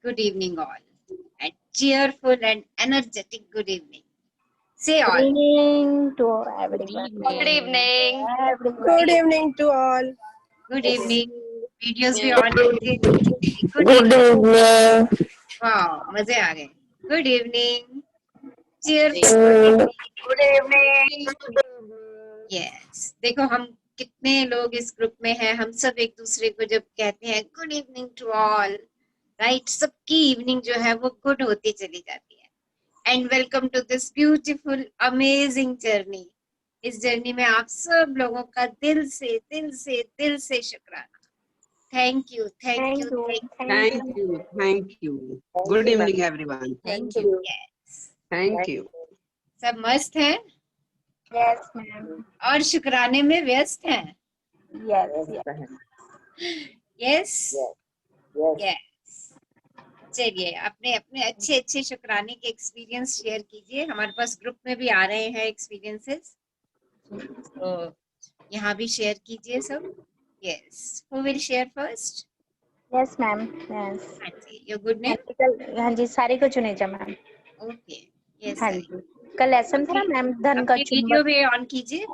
Good evening, all. A cheerful and energetic good evening. Say all. Good evening to everyone. Good evening. Good evening to all. Good evening. Videos भी on कीजिए. Good Good evening. evening. Wow, मजे आ गए. Good evening. Cheerful. Good evening. Yes. देखो हम कितने लोग इस group में हैं. हम सब एक दूसरे को जब कहते हैं good evening to all, right, सबकी इवनिंग जो है वो गुड होती चली जाती है. And welcome to this beautiful amazing journey. इस जर्नी में आप सब लोगों का दिल से शुक्राना. Thank you. Good evening, everyone. Thank you. Thank you. सब मस्त हैं Yes, ma'am. और शुक्राने में व्यस्त हैं. Yes. यस. चलिए अपने अपने अच्छे शुक्राने के एक्सपीरियंस शेयर कीजिए. हमारे पास ग्रुप में भी आ रहे हैं एक्सपीरियंसेस, तो यहाँ भी शेयर कीजिए सब. Yes. Who will share first? Yes, ma'am. Yes. हाँ जी. Your good name? हाँ जी, सारी को चुनेजा मैम. ओके. यस. हाँ जी. कल लेसन था ना मैम, धन का वीडियो चुंबक. भी ऑन कीजिए.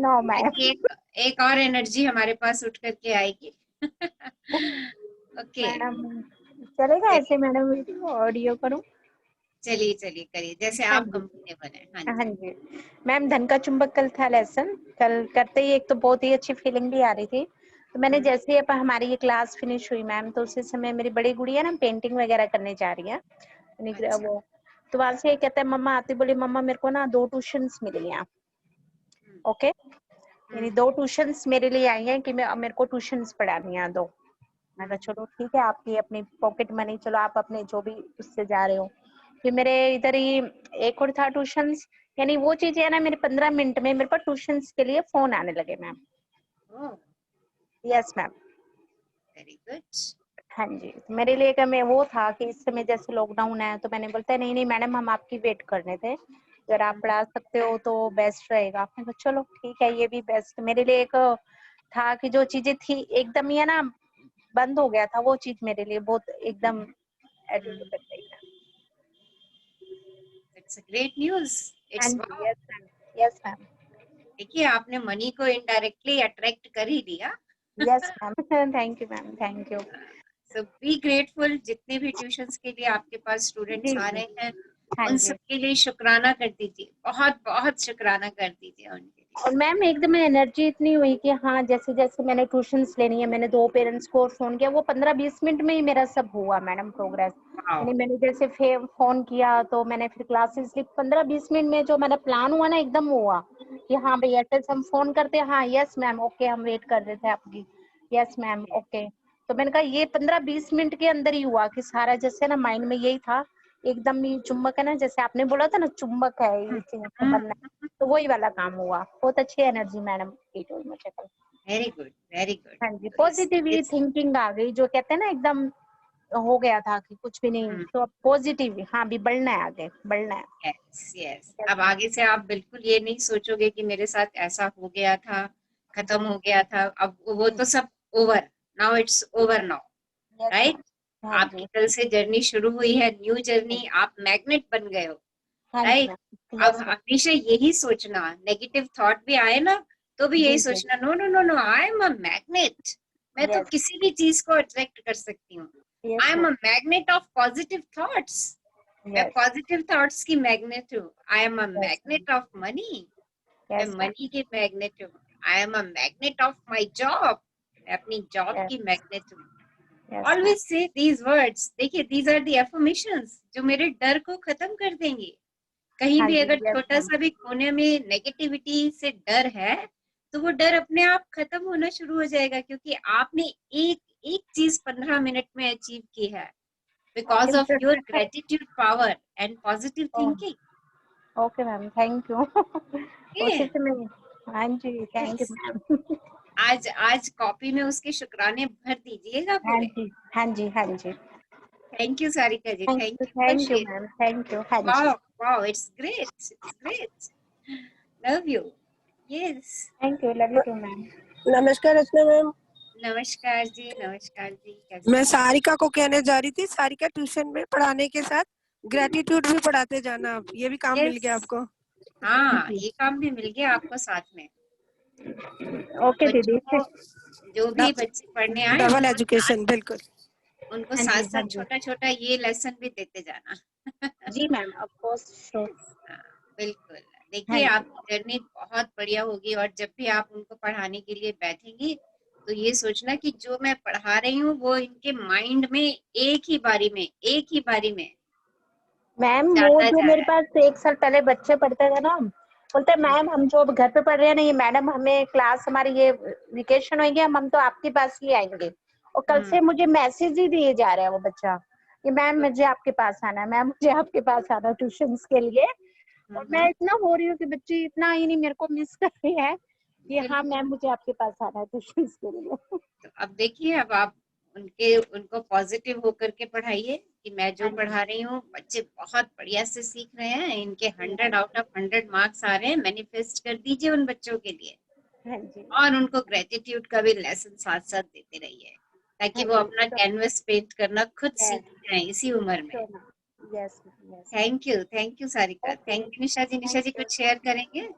No ma'am. एक और एनर्जी हमारे पास उठ करके आएगी. ओके. मैडम चलेगा ऐसे मैडम, वीडियो ऑडियो करूं? चलिए करिए जैसे आप कंफर्टेबल हैं. हाँ जी मैम. धन का चुंबक कल था लेसन. कल करते ही एक तो बहुत ही अच्छी फीलिंग भी आ रही थी. तो मैंने जैसे ही हमारी ये क्लास फिनिश हुई मैम, तो उसी समय मेरी बड़ी गुड़िया ना पेंटिंग वगैरह करने जा रही है. अच्छा. वो तो वहां से कहता है मम्मा आती, बोली मम्मा मेरे को ना 2 ट्यूशंस मिली हैं. ओके, यानी 2 ट्यूशंस मेरे लिए आई हैं कि मेरे को ट्यूशंस पढ़ानी है 2. मैं कहा चलो ठीक है, आपकी अपनी पॉकेट मनी, चलो आप अपने जो भी उससे जा रहे हो. फिर मेरे इधर ही एक और था ट्यूशंस. यानी वो चीजें है ना, मेरे 15 मिनट में मेरे पास ट्यूशंस के लिए फोन आने लगे ma'am. Yes ma'am. Very good. हाँ जी. मेरे लिए का मैं वो था कि इस समय जैसे लॉकडाउन है, तो मैंने बोलता है नहीं मैडम, हम आपकी वेट कर रहे थे, अगर आप पढ़ा सकते हो तो बेस्ट रहेगा. आपने कहा चलो ठीक है, ये भी बेस्ट मेरे लिए एक था कि जो चीजें थी एकदम ये ना बंद हो गया था, वो चीज मेरे लिए बहुत एकदम एडमिट कर गई. It's a great news. It's yes ma'am. देखिए आपने मनी को इनडायरेक्टली अट्रैक्ट कर ही दिया. Yes ma'am. Thank you ma'am. Thank you. So be grateful. जितने भी ट्यूशंस के लिए आपके पास स्टूडेंट्स आ रहे हैं, उन सब के लिए शुक्राना कर दीजिए. बहुत शुक्राना कर दीजिए उनके लिए. और मैम एकदम एनर्जी इतनी हुई कि हाँ, जैसे जैसे मैंने ट्यूशंस लेनी है, मैंने 2 पेरेंट्स को फोन किया, वो 15-20 मिनट में ही मेरा सब हुआ मैडम प्रोग्रेस. यानी मैंने जैसे फोन किया तो मैंने फिर क्लासेस ली. 15-20 मिनट में जो मेरा प्लान हुआ ना, एकदम हुआ कि हाँ भाई एयरटेल से हम फोन करते हैं. हाँ यस मैम, ओके, हम वेट कर रहे थे आपकी. Yes ma'am, okay. तो मैंने कहा ये 15-20 मिनट के अंदर ही हुआ कि सारा जैसे ना माइंड में यही था एकदम ही चुंबक है ना, जैसे आपने बोला था ना चुंबक है ये चीज बनना, तो वही वाला काम हुआ. बहुत अच्छी एनर्जी मैडम फील हुई मुझे कल. Very good. हाँ जी. पॉजिटिव थिंकिंग आ गई, जो कहते हैं ना एकदम हो गया था कि कुछ भी नहीं, तो अब पॉजिटिव. हाँ भी बढ़ना है, आगे बढ़ना है. यस. अब आगे से आप बिल्कुल ये नहीं सोचोगे कि मेरे साथ ऐसा हो गया था, खत्म हो गया था. अब वो तो सब over. Now it's over now, right. आपकी कल से जर्नी शुरू हुई है, न्यू जर्नी. आप मैग्नेट बन गए हो, राइट. अब हमेशा यही सोचना, नेगेटिव थॉट भी आए ना तो भी यही सोचना, no no no no, I am a magnet. मैं तो किसी भी चीज को अट्रैक्ट कर सकती हूँ. आई am a magnet of positive thoughts. मैं पॉजिटिव थॉट्स की मैग्नेट हूँ. आई am a magnet of money. मैं मनी की मैग्नेट हूँ. आई am a magnet of my job. मैं अपनी जॉब की मैग्नेट हूँ. Always say these words. देखिए, these are the affirmations जो मेरे डर को खत्म कर देंगे. कहीं भी अगर छोटा सा भी कोने में नेगेटिविटी से डर है, तो वो डर अपने आप खत्म होना शुरू हो जाएगा, क्योंकि आपने एक चीज 15 मिनट में अचीव की है, because of your gratitude power and positive thinking. Okay ma'am, thank you. हाँ जी, थैंक यू मैम. आज कॉपी में उसके शुक्राने भर दीजिएगा पूरे. हाँ जी. Thank you Sarika ji. Thank you ma'am. Thank you. हाँ जी. Wow, it's great. Love you. Yes. Thank you. Love you too ma'am. नमस्कार रचना मैम. नमस्कार जी, नमस्कार जी, कैसे मैं हैं? सारिका को कहने जा रही थी, सारिका ट्यूशन में पढ़ाने के साथ ग्रेटिट्यूड भी पढ़ाते जाना, आप ये भी काम मिल गया यस, आपको। हाँ, ये काम भी मिल गया आपको साथ में। ओके बच्चों दीदी। को जो भी बच्चे पढ़ने आए डबल उनको साथ एजुकेशन, बिल्कुल। हाँ साथ जी, हाँ साथ जी। छोटा छोटा ये लेसन भी देते जाना। जी मैम, ऑफ कोर्स, श्योर। हाँ, बिल्कुल। हाँ देखिए जी। आपकी जर्नी बहुत बढ़िया होगी और जब भी आप उनको पढ़ाने के लिए बैठेंगी तो ये सोचना कि जो मैं पढ़ा रही हूँ वो इनके माइंड में एक ही बारी में मैम वो जाता जो जा मेरे रहा है। पास 1 साल पहले बच्चे पढ़ते थे ना, बोलते मैम हम जो अब घर पे पढ़ रहे हैं ना, ये मैडम हमें क्लास हमारी ये वेकेशन होगी, हम तो आपके पास ही आएंगे। और कल से मुझे मैसेज ही दिए जा रहे हैं वो बच्चा कि मैम मुझे आपके पास आना है, मैम मुझे आपके पास आना है ट्यूशन के लिए। और मैं इतना हो रही हूँ कि बच्चे इतना ही नहीं मेरे को मिस कर रही है कि हाँ बिल्कुल। मैम मुझे आपके पास आना है ट्यूशन के लिए। तो अब देखिए अब आप उनको पॉजिटिव होकर के पढ़ाइए कि मैं जो हाँ जी, पढ़ा रही हूँ बच्चे बहुत बढ़िया से सीख रहे हैं, इनके 100 आउट ऑफ 100 मार्क्स आ रहे हैं, मैनिफेस्ट कर दीजिए उन बच्चों के लिए। हाँ जी, और उनको ग्रेटिट्यूड का भी लेसन साथ साथ देते रहिए ताकि हाँ वो जी। अपना कैनवस पेंट करना खुद सीख जाए इसी उम्र में। Yes yes. Thank you Sarika, okay, thank you Nisha ji. Nisha thank ji you. कुछ शेयर करेंगे?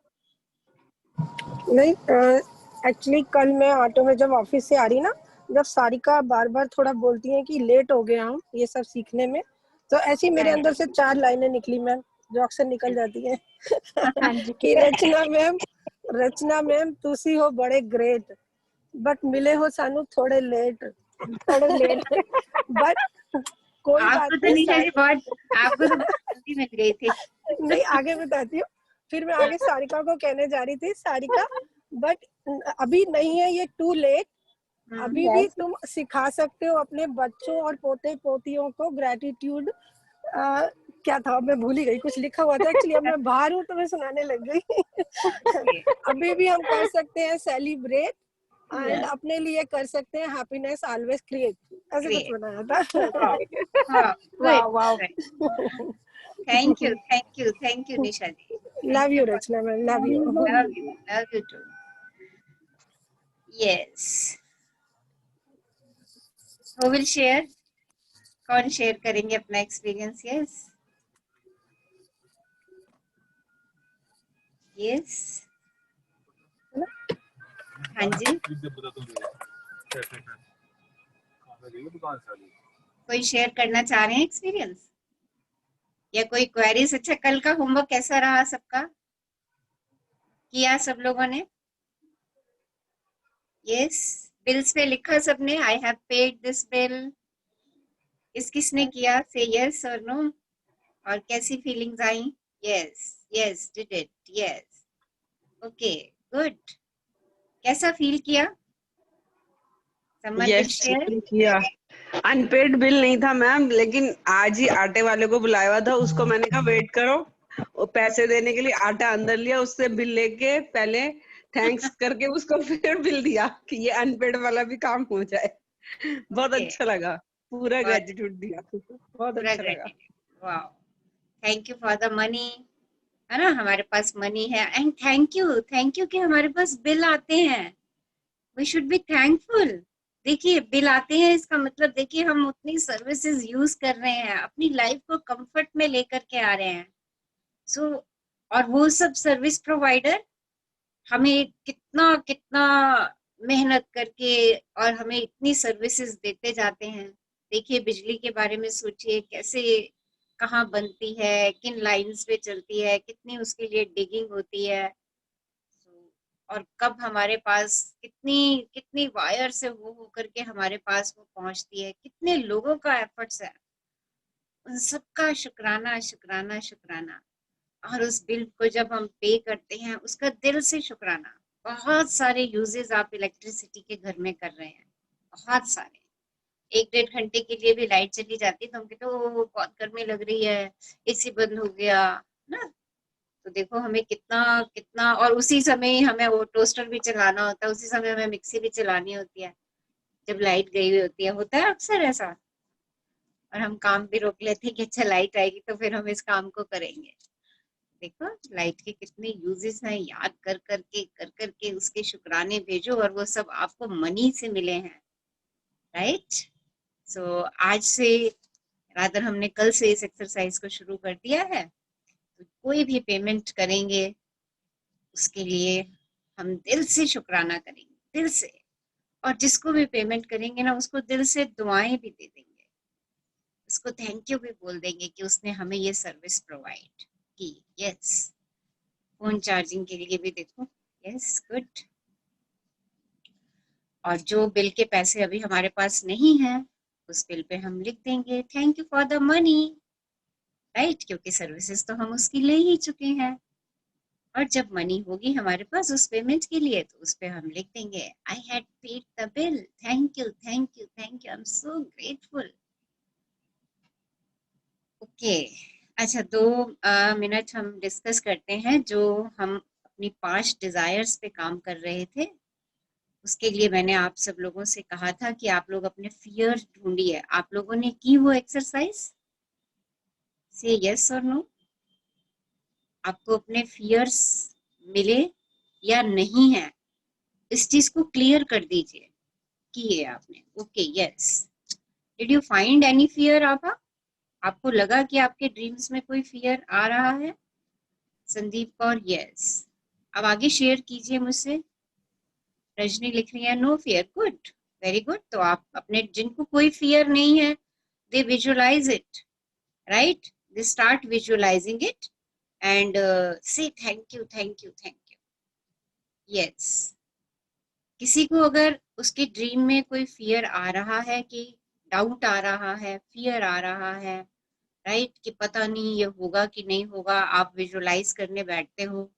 नहीं, एक्चुअली कल मैं ऑटो में जब ऑफिस से आ रही ना, जब सारिका बार बार थोड़ा बोलती है कि लेट हो गया हम ये सब सीखने में, तो ऐसी हाँ मेरे अंदर जी, से 4 लाइनें निकली मैम, जो अक्सर निकल जाती हैं। हाँ जी। कि रचना मैम तुसी हो बड़े ग्रेट, बट मिले हो सानू थोड़े लेट। थोड़े लेट। बट कोई बात आपको तो नहीं, निशा जी आपको तो बहुत जल्दी मिल गई थी। नहीं, आगे बताती हूँ। फिर मैं आगे सारिका को कहने जा रही थी, सारिका बट अभी नहीं है ये टू लेट, अभी भी यस। तुम सिखा सकते हो अपने बच्चों और पोते पोतियों को ग्रेटिट्यूड। क्या था, मैं भूल ही गई, कुछ लिखा हुआ था एक्चुअली, अब मैं बाहर हूँ तो मैं सुनाने लग गई। अभी भी हम कर सकते हैं सेलिब्रेट, एंड अपने लिए कर सकते हैं हैप्पीनेस ऑलवेज क्रिएट, ऐसे कुछ ग्रेट। बनाया था। हाँ, वाह वाह। Good. Thank you Nisha ji. Thank love you you for Rachna ma'am, love you. Love you too. Yes, who will share? कौन शेयर करेंगे अपना एक्सपीरियंस? यस यस, हाँ जी, कोई शेयर करना चाह रहे हैं एक्सपीरियंस या कोई क्वेरीज? अच्छा, कल का होमवर्क कैसा रहा सबका? किया सब लोगों ने? यस, बिल्स पे लिखा सबने I have paid this bill? किसने किया? से यस और नो। और कैसी feelings I? Yes yes, did it, yes, okay, good. कैसा फील किया? Someone will yes, share? किया। अनपेड बिल नहीं था मैम, लेकिन आज ही आटे वाले को बुलाया हुआ था, उसको मैंने कहा वेट करो, वो पैसे देने के लिए आटा अंदर लिया, उससे बिल लेके पहले थैंक्स करके उसको फिर बिल दिया कि ये अनपेड वाला भी काम हो जाए। बहुत ओके, अच्छा लगा, पूरा बहुत ग्रेटिट्यूड दिया, बहुत पूरा अच्छा लगा। Gratitude. Wow, thank you for the money. है ना, हमारे पास मनी है, एंड थैंक यू कि हमारे पास बिल आते हैं। We should be thankful. देखिए बिल आते हैं, इसका मतलब देखिए हम उतनी सर्विसेज यूज कर रहे हैं, अपनी लाइफ को कंफर्ट में लेकर के आ रहे हैं। सो और वो सब सर्विस प्रोवाइडर हमें कितना कितना मेहनत करके और हमें इतनी सर्विसेज देते जाते हैं। देखिए बिजली के बारे में सोचिए, कैसे कहाँ बनती है, किन लाइंस पे चलती है, कितनी उसके लिए डिगिंग होती है। और कब हमारे पास कितनी कितनी वायर से वो होकर के हमारे पास वो पहुंचती है, कितने लोगों का एफर्ट्स है, उन सबका शुक्राना शुक्राना शुक्राना। और उस बिल को जब हम पे करते हैं उसका दिल से शुक्राना। बहुत सारे यूजेस आप इलेक्ट्रिसिटी के घर में कर रहे हैं, बहुत सारे। 1-1.5 घंटे के लिए भी लाइट चली जाती है तो हम कहते हैं "ओ, बहुत गर्मी लग रही है, एसी बंद हो गया" ना। तो देखो हमें कितना कितना, और उसी समय ही हमें वो टोस्टर भी चलाना होता है, उसी समय हमें मिक्सी भी चलानी होती है जब लाइट गई हुई होती है। होता है अक्सर ऐसा, और हम काम भी रोक लेते हैं कि अच्छा लाइट आएगी तो फिर हम इस काम को करेंगे। देखो लाइट के कितने यूजेस हैं, याद कर करके उसके शुक्राने भेजो और वो सब आपको मनी से मिले हैं, राइट। सो आज से रादर हमने कल से इस एक्सरसाइज को शुरू कर दिया है। तो कोई भी पेमेंट करेंगे उसके लिए हम दिल से शुक्राना करेंगे, दिल से, और जिसको भी पेमेंट करेंगे ना उसको दिल से दुआएं भी दे देंगे, उसको थैंक यू भी बोल देंगे कि उसने हमें ये सर्विस प्रोवाइड की। यस, फोन चार्जिंग के लिए भी देखो, यस गुड। और जो बिल के पैसे अभी हमारे पास नहीं है उस बिल पे हम लिख देंगे thank you for the money, right, क्योंकि सर्विसेज तो हम उसकी ले ही चुके हैं। और जब मनी होगी हमारे पास उस पेमेंट के लिए तो उस पे हम लिख देंगे I had paid the bill, thank you thank you thank you, I am so grateful. Okay, अच्छा 2 मिनट हम डिस्कस करते हैं जो हम अपनी 5 डिजायर्स पे काम कर रहे थे। उसके लिए मैंने आप सब लोगों से कहा था कि आप लोग अपने फियर्स ढूंढिए। आप लोगों ने की वो एक्सरसाइज? से यस और नो। आपको अपने फियर्स मिले या नहीं है, इस चीज को क्लियर कर दीजिए। किए आपने? Okay, yes. Did you find any fear? आपको लगा कि आपके ड्रीम्स में कोई फियर आ रहा है? संदीप कौर, यस। अब आगे शेयर कीजिए मुझसे। रजनी लिख रही है no fear, good, very good. तो आप अपने, जिनको कोई फियर नहीं है, they visualise it, right, they start visualising it and say thank you thank you thank you. Yes, किसी को अगर उसके ड्रीम में कोई फियर आ रहा है, कि डाउट आ रहा है, फियर आ रहा है, राइट, कि पता नहीं ये होगा कि नहीं होगा, आप विजुअलाइज करने बैठते हो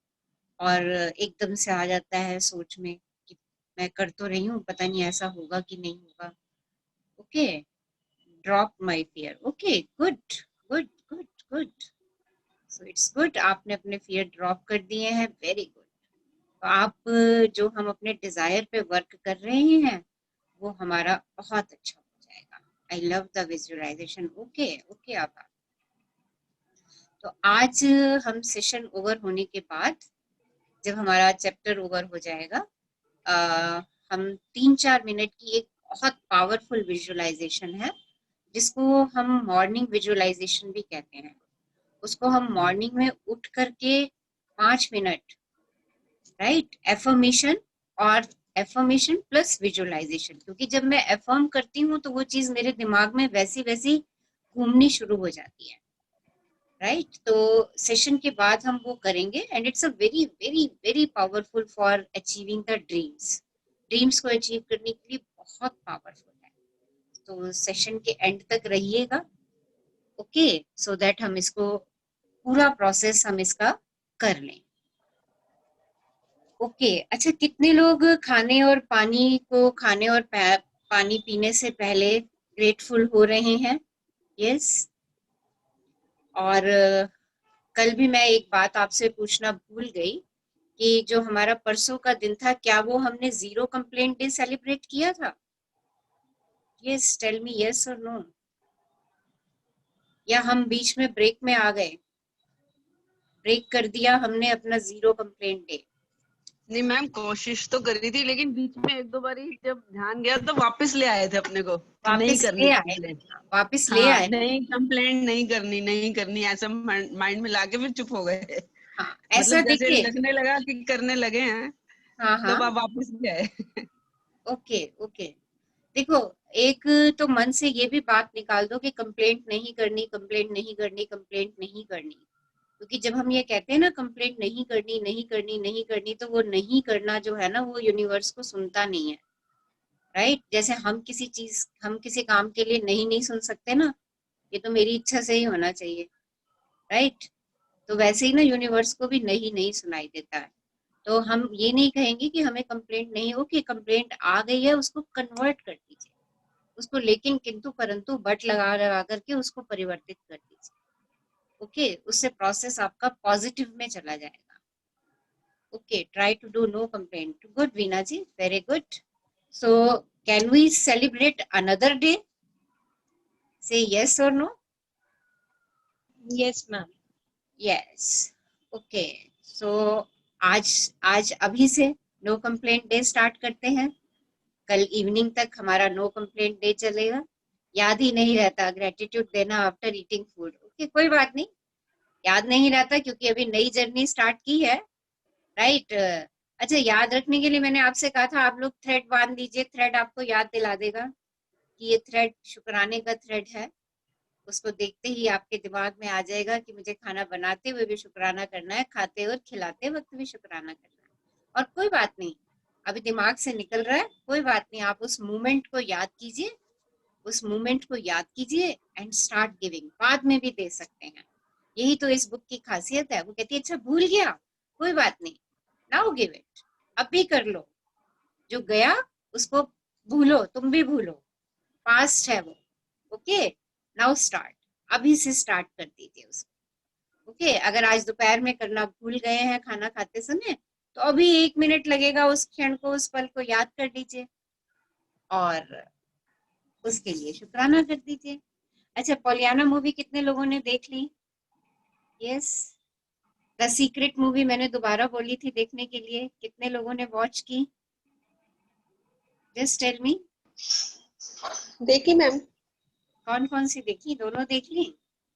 और एकदम से आ जाता है सोच में कि मैं कर तो रही हूँ, पता नहीं ऐसा होगा कि नहीं होगा। Okay, drop my fear. Okay, good good good good. So it's good, आपने अपने फियर ड्रॉप कर दिए हैं, वेरी गुड। तो आप, जो हम अपने डिजायर पे वर्क कर रहे हैं वो हमारा बहुत अच्छा हो जाएगा। I love the visualisation. Okay okay, आप। तो आज हम सेशन ओवर होने के बाद, जब हमारा चैप्टर ओवर हो जाएगा, हम 3-4 मिनट की एक बहुत पावरफुल विजुअलाइजेशन है जिसको हम मॉर्निंग विजुअलाइजेशन भी कहते हैं। उसको हम मॉर्निंग में उठ करके 5 मिनट, राइट, एफर्मेशन और एफर्मेशन प्लस विजुअलाइजेशन, क्योंकि जब मैं एफर्म करती हूँ तो वो चीज मेरे दिमाग में वैसी वैसी घूमनी शुरू हो जाती है, राइट। तो सेशन के बाद हम वो करेंगे and it's a very very very powerful for achieving the dreams. Dreams को अचीव करने के लिए बहुत पावरफुल है। तो सेशन के एंड तक रहिएगा, ओके, सो दैट हम इसको पूरा प्रोसेस हम इसका कर लें। ओके, अच्छा, कितने लोग खाने और पानी पीने से पहले ग्रेटफुल हो रहे हैं? यस। और कल भी मैं एक बात आपसे पूछना भूल गई कि जो हमारा परसों का दिन था, क्या वो हमने 0 कंप्लेंट डे सेलिब्रेट किया था? यस, टेल मी यस और नो। या हम बीच में ब्रेक में आ गए, ब्रेक कर दिया हमने अपना 0 कंप्लेंट डे? नहीं मैम, कोशिश तो करी थी लेकिन बीच में 1-2 बारी जब ध्यान गया तो वापस ले आए थे अपने को, नहीं वापस करनी ले आए? कंप्लेंट। वापस ले हाँ, आए? नहीं कंप्लेंट नहीं करनी ऐसा माइंड में लाके फिर चुप हो गए। हाँ, ऐसा मतलब जैसे देखिए। लगने लगा कि करने लगे हैं हाँ हाँ, तब आप वापस ले आए। Okay okay. देखो, एक तो मन से ये भी बात निकाल दो कि कंप्लेंट नहीं करनी, कंप्लेंट नहीं करनी, कंप्लेंट नहीं करनी। क्योंकि जब हम ये कहते हैं ना कंप्लेंट नहीं करनी नहीं करनी नहीं करनी, तो वो नहीं करना जो है ना, वो यूनिवर्स को सुनता नहीं है, राइट। जैसे हम किसी काम के लिए नहीं नहीं सुन सकते ना, ये तो मेरी इच्छा से ही होना चाहिए, राइट। तो वैसे ही ना यूनिवर्स को भी नहीं नहीं सुनाई देता है। तो हम ये नहीं कहेंगे कि हमें कंप्लेंट नहीं, ओके कंप्लेंट आ गई है उसको कन्वर्ट कर दीजिए, उसको लेकिन किंतु परंतु बट लगा लगा करके उसको परिवर्तित कर दीजिए, ओके। उससे प्रोसेस आपका पॉजिटिव में चला जाएगा। Okay, try to do no complaint. Good Veena ji, very good. So can we celebrate another day? Say yes और no? Yes, ma'am. Yes. Okay, so आज आज अभी से नो कंप्लेंट डे स्टार्ट करते हैं। कल इवनिंग तक हमारा नो कंप्लेंट डे चलेगा। याद ही नहीं रहता ग्रेटिट्यूड देना आफ्टर ईटिंग फूड। ओके, कोई बात नहीं, याद नहीं रहता क्योंकि अभी नई जर्नी स्टार्ट की है, राइट। अच्छा, याद रखने के लिए मैंने आपसे कहा था आप लोग थ्रेड बांध दीजिए, थ्रेड आपको याद दिला देगा कि ये थ्रेड शुक्राने का थ्रेड है। उसको देखते ही आपके दिमाग में आ जाएगा कि मुझे खाना बनाते हुए भी शुक्राना करना है, खाते और खिलाते वक्त भी शुक्राना करना है। और कोई बात नहीं, अभी दिमाग से निकल रहा है, कोई बात नहीं, आप उस मोमेंट को याद कीजिए, उस मोमेंट को याद कीजिए एंड स्टार्ट गिविंग। बाद में भी दे सकते हैं, यही तो इस बुक की खासियत है। वो कहती है अच्छा भूल गया, कोई बात नहीं, नाउ गिव इट, अब भी कर लो। जो गया उसको भूलो, तुम भी भूलो, पास्ट है वो। ओके, नाउ स्टार्ट, अभी से स्टार्ट कर दीजिए उसको। ओके, अगर आज दोपहर में करना भूल गए हैं खाना खाते समय, तो अभी 1 मिनट लगेगा, उस क्षण को, उस पल को याद कर लीजिए और उसके लिए शुक्राना कर दीजिए। अच्छा, पोलियाना मूवी कितने लोगों ने देख ली? यस। द सीक्रेट मूवी मैंने दोबारा बोली थी देखने के लिए, कितने लोगों ने वॉच की? Just tell me. देखी मैम। कौन कौन सी देखी? दोनों देख ली?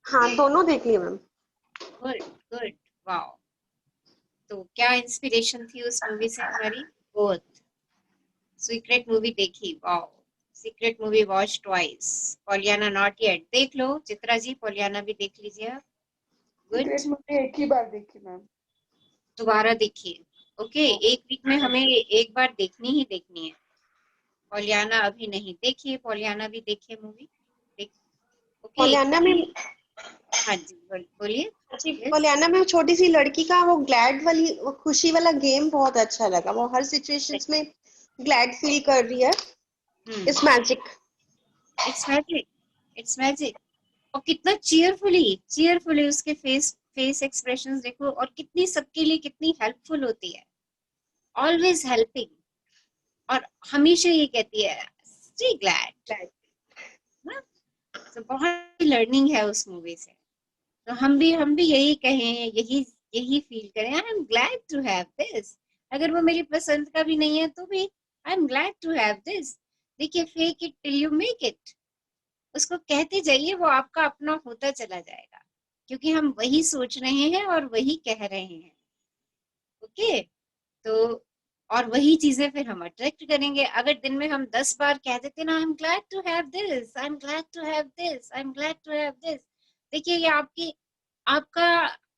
हाँ, दोनों देख ली मैम। Good good, wow. तो क्या इंस्पिरेशन थी उस मूवी से हमारी? बोथ। सीक्रेट मूवी देखी, wow. Secret movie watch twice. Poliana not yet. देख लो चित्रा जी, पोलियाना भी देख लीजिए आप। गुड। सीक्रेट मूवी एक ही बार देखी मैम। दोबारा देखिए। ओके, एक वीक में हमें एक बार देखनी ही देखनी है। पोलियाना अभी नहीं देखिए, पोलियाना भी देखिए मूवी। ओके, पोलियाना में हाँ जी बोलिए। पोलियाना में छोटी सी लड़की का वो ग्लैड वाली, वो खुशी वाला गेम बहुत अच्छा लगा। वो हर सिचुएशंस में ग्लैड फील कर रही है। It's magic. It's magic, it's magic. और कितना चीयरफुली उसके फेस एक्सप्रेशंस देखो, और कितनी सबके लिए कितनी हेल्पफुल होती है, ऑलवेज हेल्पिंग। और हमेशा ये कहती है स्टे ग्लैड। तो बहुत लर्निंग है उस मूवी से। तो हम भी यही कहें, यही फील करें, I am glad to have this. अगर वो मेरी पसंद का भी नहीं है तो भी I am glad to have this. देखिए, fake it till you make it, उसको कहते जाइए, वो आपका अपना होता चला जाएगा, क्योंकि हम वही सोच रहे हैं और वही कह रहे हैं। ओके, तो और वही चीजें फिर हम अट्रैक्ट करेंगे। अगर दिन में हम 10 बार कह देते ना, I am glad to have this, I am glad to have this, I am glad to have this, देखिए ये आपका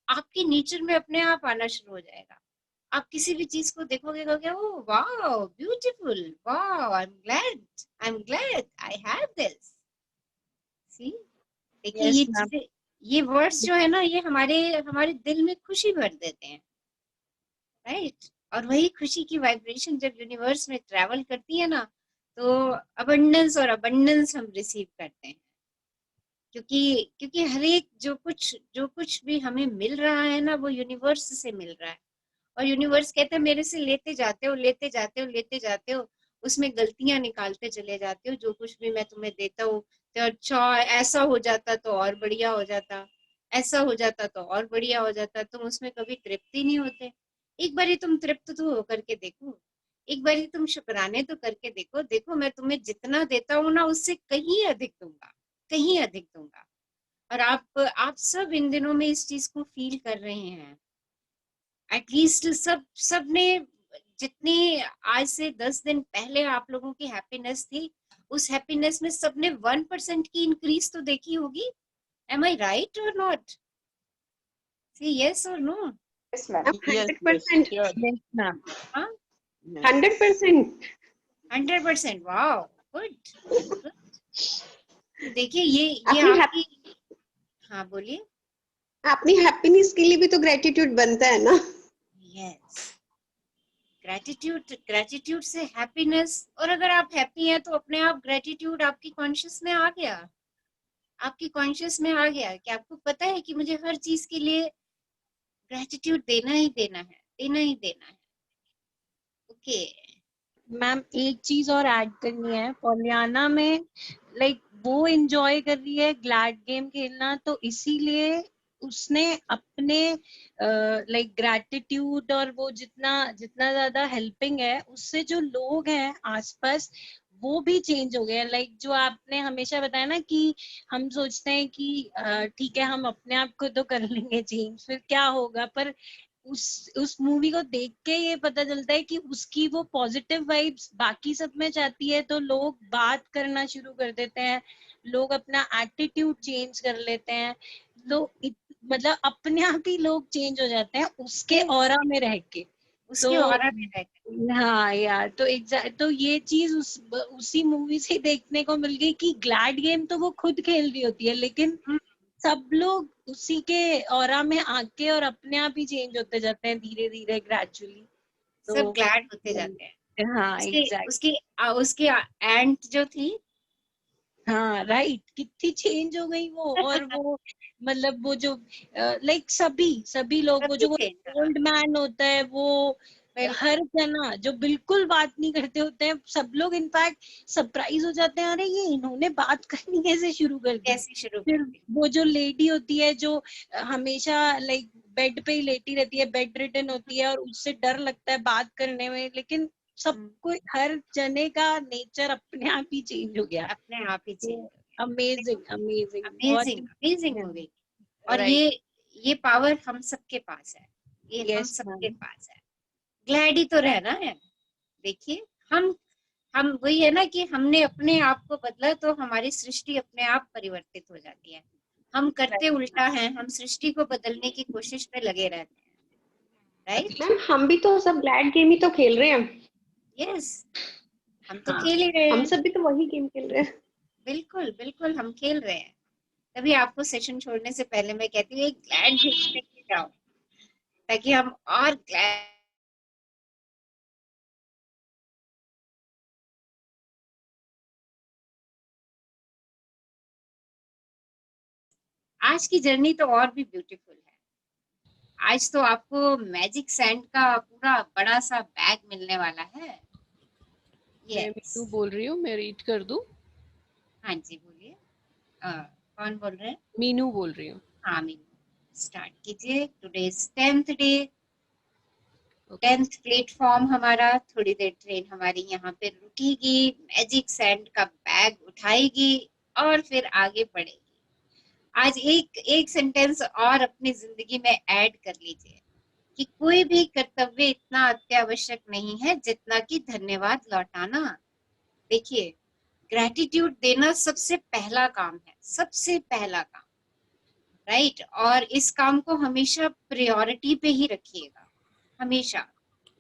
आपके नेचर में अपने आप आना शुरू हो जाएगा। आप किसी भी चीज को देखोगे, कहोगे oh wow beautiful, wow I am glad I have this. See, देखिए Yes, ये ma'am. चीजें, ये वर्ड्स जो है ना, ये हमारे हमारे दिल में खुशी भर देते हैं, राइट। और वही खुशी की वाइब्रेशन जब यूनिवर्स में ट्रेवल करती है ना, तो अबंडेंस हम रिसीव करते हैं। क्योंकि क्योंकि हर एक जो कुछ भी हमें मिल रहा है ना, वो यूनिवर्स से मिल रहा है। और यूनिवर्स कहते हैं मेरे से लेते जाते हो, लेते जाते हो, लेते जाते हो, उसमें गलतियां निकालते चले जाते हो। जो कुछ भी मैं तुम्हें देता हूँ, तो अच्छा ऐसा हो जाता तो और बढ़िया हो जाता, ऐसा हो जाता तो और बढ़िया हो जाता, तुम उसमें कभी तृप्ति नहीं होते। एक बारी तुम तृप्त तो हो करके देखो, एक बारी तुम शुक्राने तो करके देखो, देखो मैं तुम्हें जितना देता हूँ ना, उससे कहीं अधिक दूंगा, कहीं अधिक दूंगा। और आप सब इन दिनों में इस चीज को फील कर रहे हैं। एटलीस्ट सबने, जितनी आज से 10 दिन पहले आप लोगों की हैप्पीनेस थी, उस हैप्पीनेस में सबने 1% की इंक्रीज तो देखी होगी। एम आई राइट और नॉट? सी यस और no? Yes ma'am. 100%। Yes, ma'am. हाँ, 100%। 100%। Wow, good. देखिए ये अपनी आपकी, हाँ बोलिए। अपनी हैप्पीनेस के लिए भी तो ग्रेटिट्यूड बनता है ना। यस, ग्रेटिट्यूड से हैप्पीनेस। और अगर आप हैप्पी हैं तो अपने आप ग्रेटिट्यूड आपकी कॉन्शियस में आ गया, आपकी कॉन्शियस में आ गया कि आपको पता है कि मुझे हर चीज के लिए ग्रेटिट्यूड देना ही देना है, देना ही देना है। ओके, मैम एक चीज और ऐड करनी है। पोलियाना में लाइक वो एंजॉय कर रही है ग्लैड गेम खेलना, तो इसीलिए उसने अपने लाइक ग्रैटिट्यूड और वो जितना जितना ज्यादा हेल्पिंग है, उससे जो लोग हैं आसपास वो भी चेंज हो गए। लाइक जो आपने हमेशा बताया ना कि हम सोचते हैं कि ठीक है हम अपने आप को तो कर लेंगे चेंज, फिर क्या होगा, पर उस मूवी को देख के ये पता चलता है कि उसकी वो पॉजिटिव वाइब्स बाकी सब में जाती है, तो लोग बात करना शुरू कर देते हैं, लोग अपना एटीट्यूड चेंज कर लेते हैं, तो मतलब अपने आप ही लोग चेंज हो जाते हैं उसके ऑरा में रह के। उसके तो ऑरा में रह के। हाँ यार, तो एग्जैक्ट, तो ये चीज उसी मूवी से देखने को मिल गई कि ग्लैड गेम तो वो खुद खेल रही होती है, लेकिन सब लोग उसी के ऑरा में आके और अपने आप ही चेंज होते जाते हैं धीरे धीरे ग्रेजुअली। सब तो ग्लैड होते जाते हैं। हाँ उसकी एग्जैक्ट, उसकी उसकी एंट जो थी, हाँ राइट, कितनी चेंज हो गई वो। और वो मतलब वो जो लाइक सभी लोग, वो सभी जो वो चेंज हो ओल्ड मैन होता है, वो गए। हर जना जो बिल्कुल बात नहीं करते होते हैं, सब लोग इनफैक्ट सरप्राइज हो जाते हैं, अरे ये इन्होंने बात करनी कैसे शुरू कर दी। कैसे शुरू कर फिर दी। वो जो लेडी होती है जो हमेशा लाइक बेड पे ही लेटी रहती है, बेड रिटन होती है, और उससे डर लगता है बात करने में, लेकिन सबको हर जने का नेचर अपने आप ही चेंज हो गया। अपने आप ही चेंज हो गया। अमेजिंग अमेजिंग, बहुत अमेजिंग अमेजिंग मूवी। और राइट। ये पावर हम सबके पास है, ये हम यस सबके मैम, पास है। ग्लैड ही तो रहना है। देखिए, हम वही है ना कि हमने अपने आप को बदला तो हमारी सृष्टि अपने आप परिवर्तित हो जाती है। हम करते उल्टा है, हम सृष्टि को बदलने की कोशिश में लगे रहते हैं। राइट। मैम हम भी तो सब ग्लैड गेम ही तो खेल रहे हैं। यस, हम तो हाँ, खेल ही रहे हम हैं। सब भी तो वही गेम खेल रहे हैं। बिल्कुल बिल्कुल, हम खेल रहे हैं। तभी आपको सेशन छोड़ने से पहले मैं कहती हूँ एक ग्लैड गेम लेके जाओ, ताकि हम और ग्लैड। आज की जर्नी तो और भी ब्यूटीफुल है। आज तो आपको मैजिक सैंड का पूरा बड़ा सा बैग मिलने वाला है। मैं यस। मीनू बोल रही हूँ, मैं रीड कर दूं? हाँ जी, बोलिए। कौन बोल रहे हैं? मीनू बोल रही हूँ। हाँ, मीनू स्टार्ट कीजिए। Today's 10th day, okay. 10th platform हमारा। थोड़ी देर ट्रेन हमारी यहाँ पे रुकेगी, मैजिक सैंड का बैग उठाएगी और फिर आगे बढ़ेगी। आज एक सेंटेंस और अपनी जिंदगी में ऐड कर लीजिए कि कोई भी कर्तव्य इतना अत्यावश्यक नहीं है जितना कि धन्यवाद लौटाना। देखिए, ग्रैटिट्यूड देना सबसे पहला काम है, सबसे पहला काम। राइट। और इस काम को हमेशा प्रायोरिटी पे ही रखिएगा, हमेशा।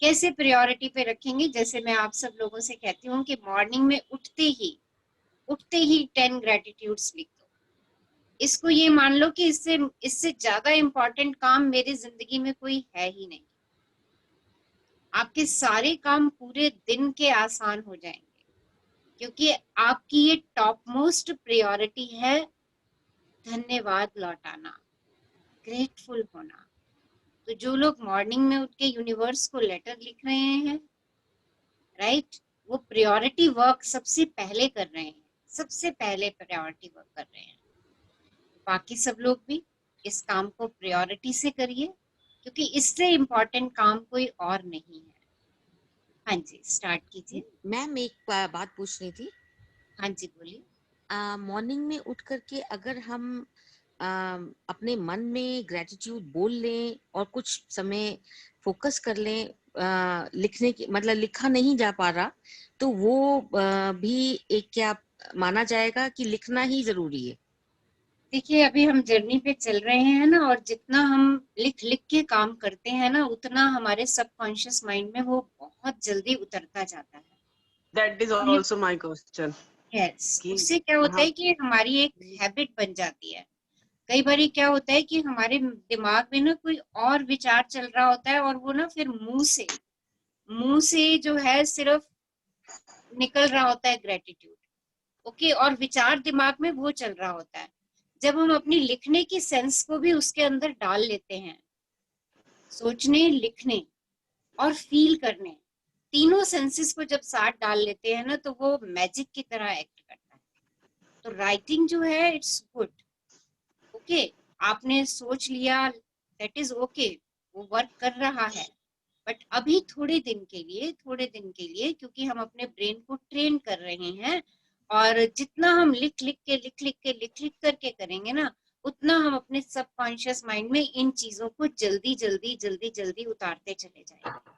कैसे प्रायोरिटी पे रखेंगे? जैसे मैं आप सब लोगों से कहती हूँ कि मॉर्निंग में उठते ही 10 ग्रेटिट्यूड्स लिख दो। इसको ये मान लो कि इससे इससे ज्यादा इम्पोर्टेंट काम मेरी जिंदगी में कोई है ही नहीं। आपके सारे काम पूरे दिन के आसान हो जाएंगे, क्योंकि आपकी ये टॉप मोस्ट प्रायोरिटी है धन्यवाद लौटाना, ग्रेटफुल होना। तो जो लोग मॉर्निंग में उठ के यूनिवर्स को लेटर लिख रहे हैं, राइट, वो प्रायोरिटी वर्क सबसे पहले कर रहे हैं, सबसे पहले प्रायोरिटी वर्क कर रहे हैं। बाकी सब लोग भी इस काम को प्रायोरिटी से करिए, क्योंकि इससे इम्पोर्टेंट काम कोई और नहीं है। हाँ जी, स्टार्ट कीजिए। मैम एक बात पूछनी थी। हाँ जी, बोलिए। मॉर्निंग में उठ करके अगर हम अपने मन में ग्रेटिट्यूड बोल लें और कुछ समय फोकस कर लें, लिखने की मतलब लिखा नहीं जा पा रहा, तो वो भी एक क्या माना जाएगा कि लिखना ही जरूरी है? देखिए, अभी हम जर्नी पे चल रहे हैं ना, और जितना हम लिख लिख के काम करते हैं ना, उतना हमारे सबकॉन्शियस माइंड में वो बहुत जल्दी उतरता जाता है। That is also my question yes, कि उससे क्या होता हम है कि हमारी एक हैबिट बन जाती है। कई बार क्या होता है कि हमारे दिमाग में ना कोई और विचार चल रहा होता है, और वो ना फिर मुंह से जो है सिर्फ निकल रहा होता है ग्रेटिट्यूड। ओके, और विचार दिमाग में वो चल रहा होता है। जब हम अपनी लिखने की सेंस को भी उसके अंदर डाल लेते हैं, सोचने, लिखने और फील करने, तीनों सेंसेस को जब साथ डाल लेते हैं ना, तो वो मैजिक की तरह एक्ट करता है। तो राइटिंग जो है, इट्स गुड। ओके, आपने सोच लिया, दैट इज ओके, वो वर्क कर रहा है, बट अभी थोड़े दिन के लिए क्योंकि हम अपने ब्रेन को ट्रेन कर रहे हैं, और जितना हम लिख लिख करके करेंगे ना, उतना हम अपने सबकॉन्शियस माइंड में इन चीजों को जल्दी उतारते चले जाएंगे.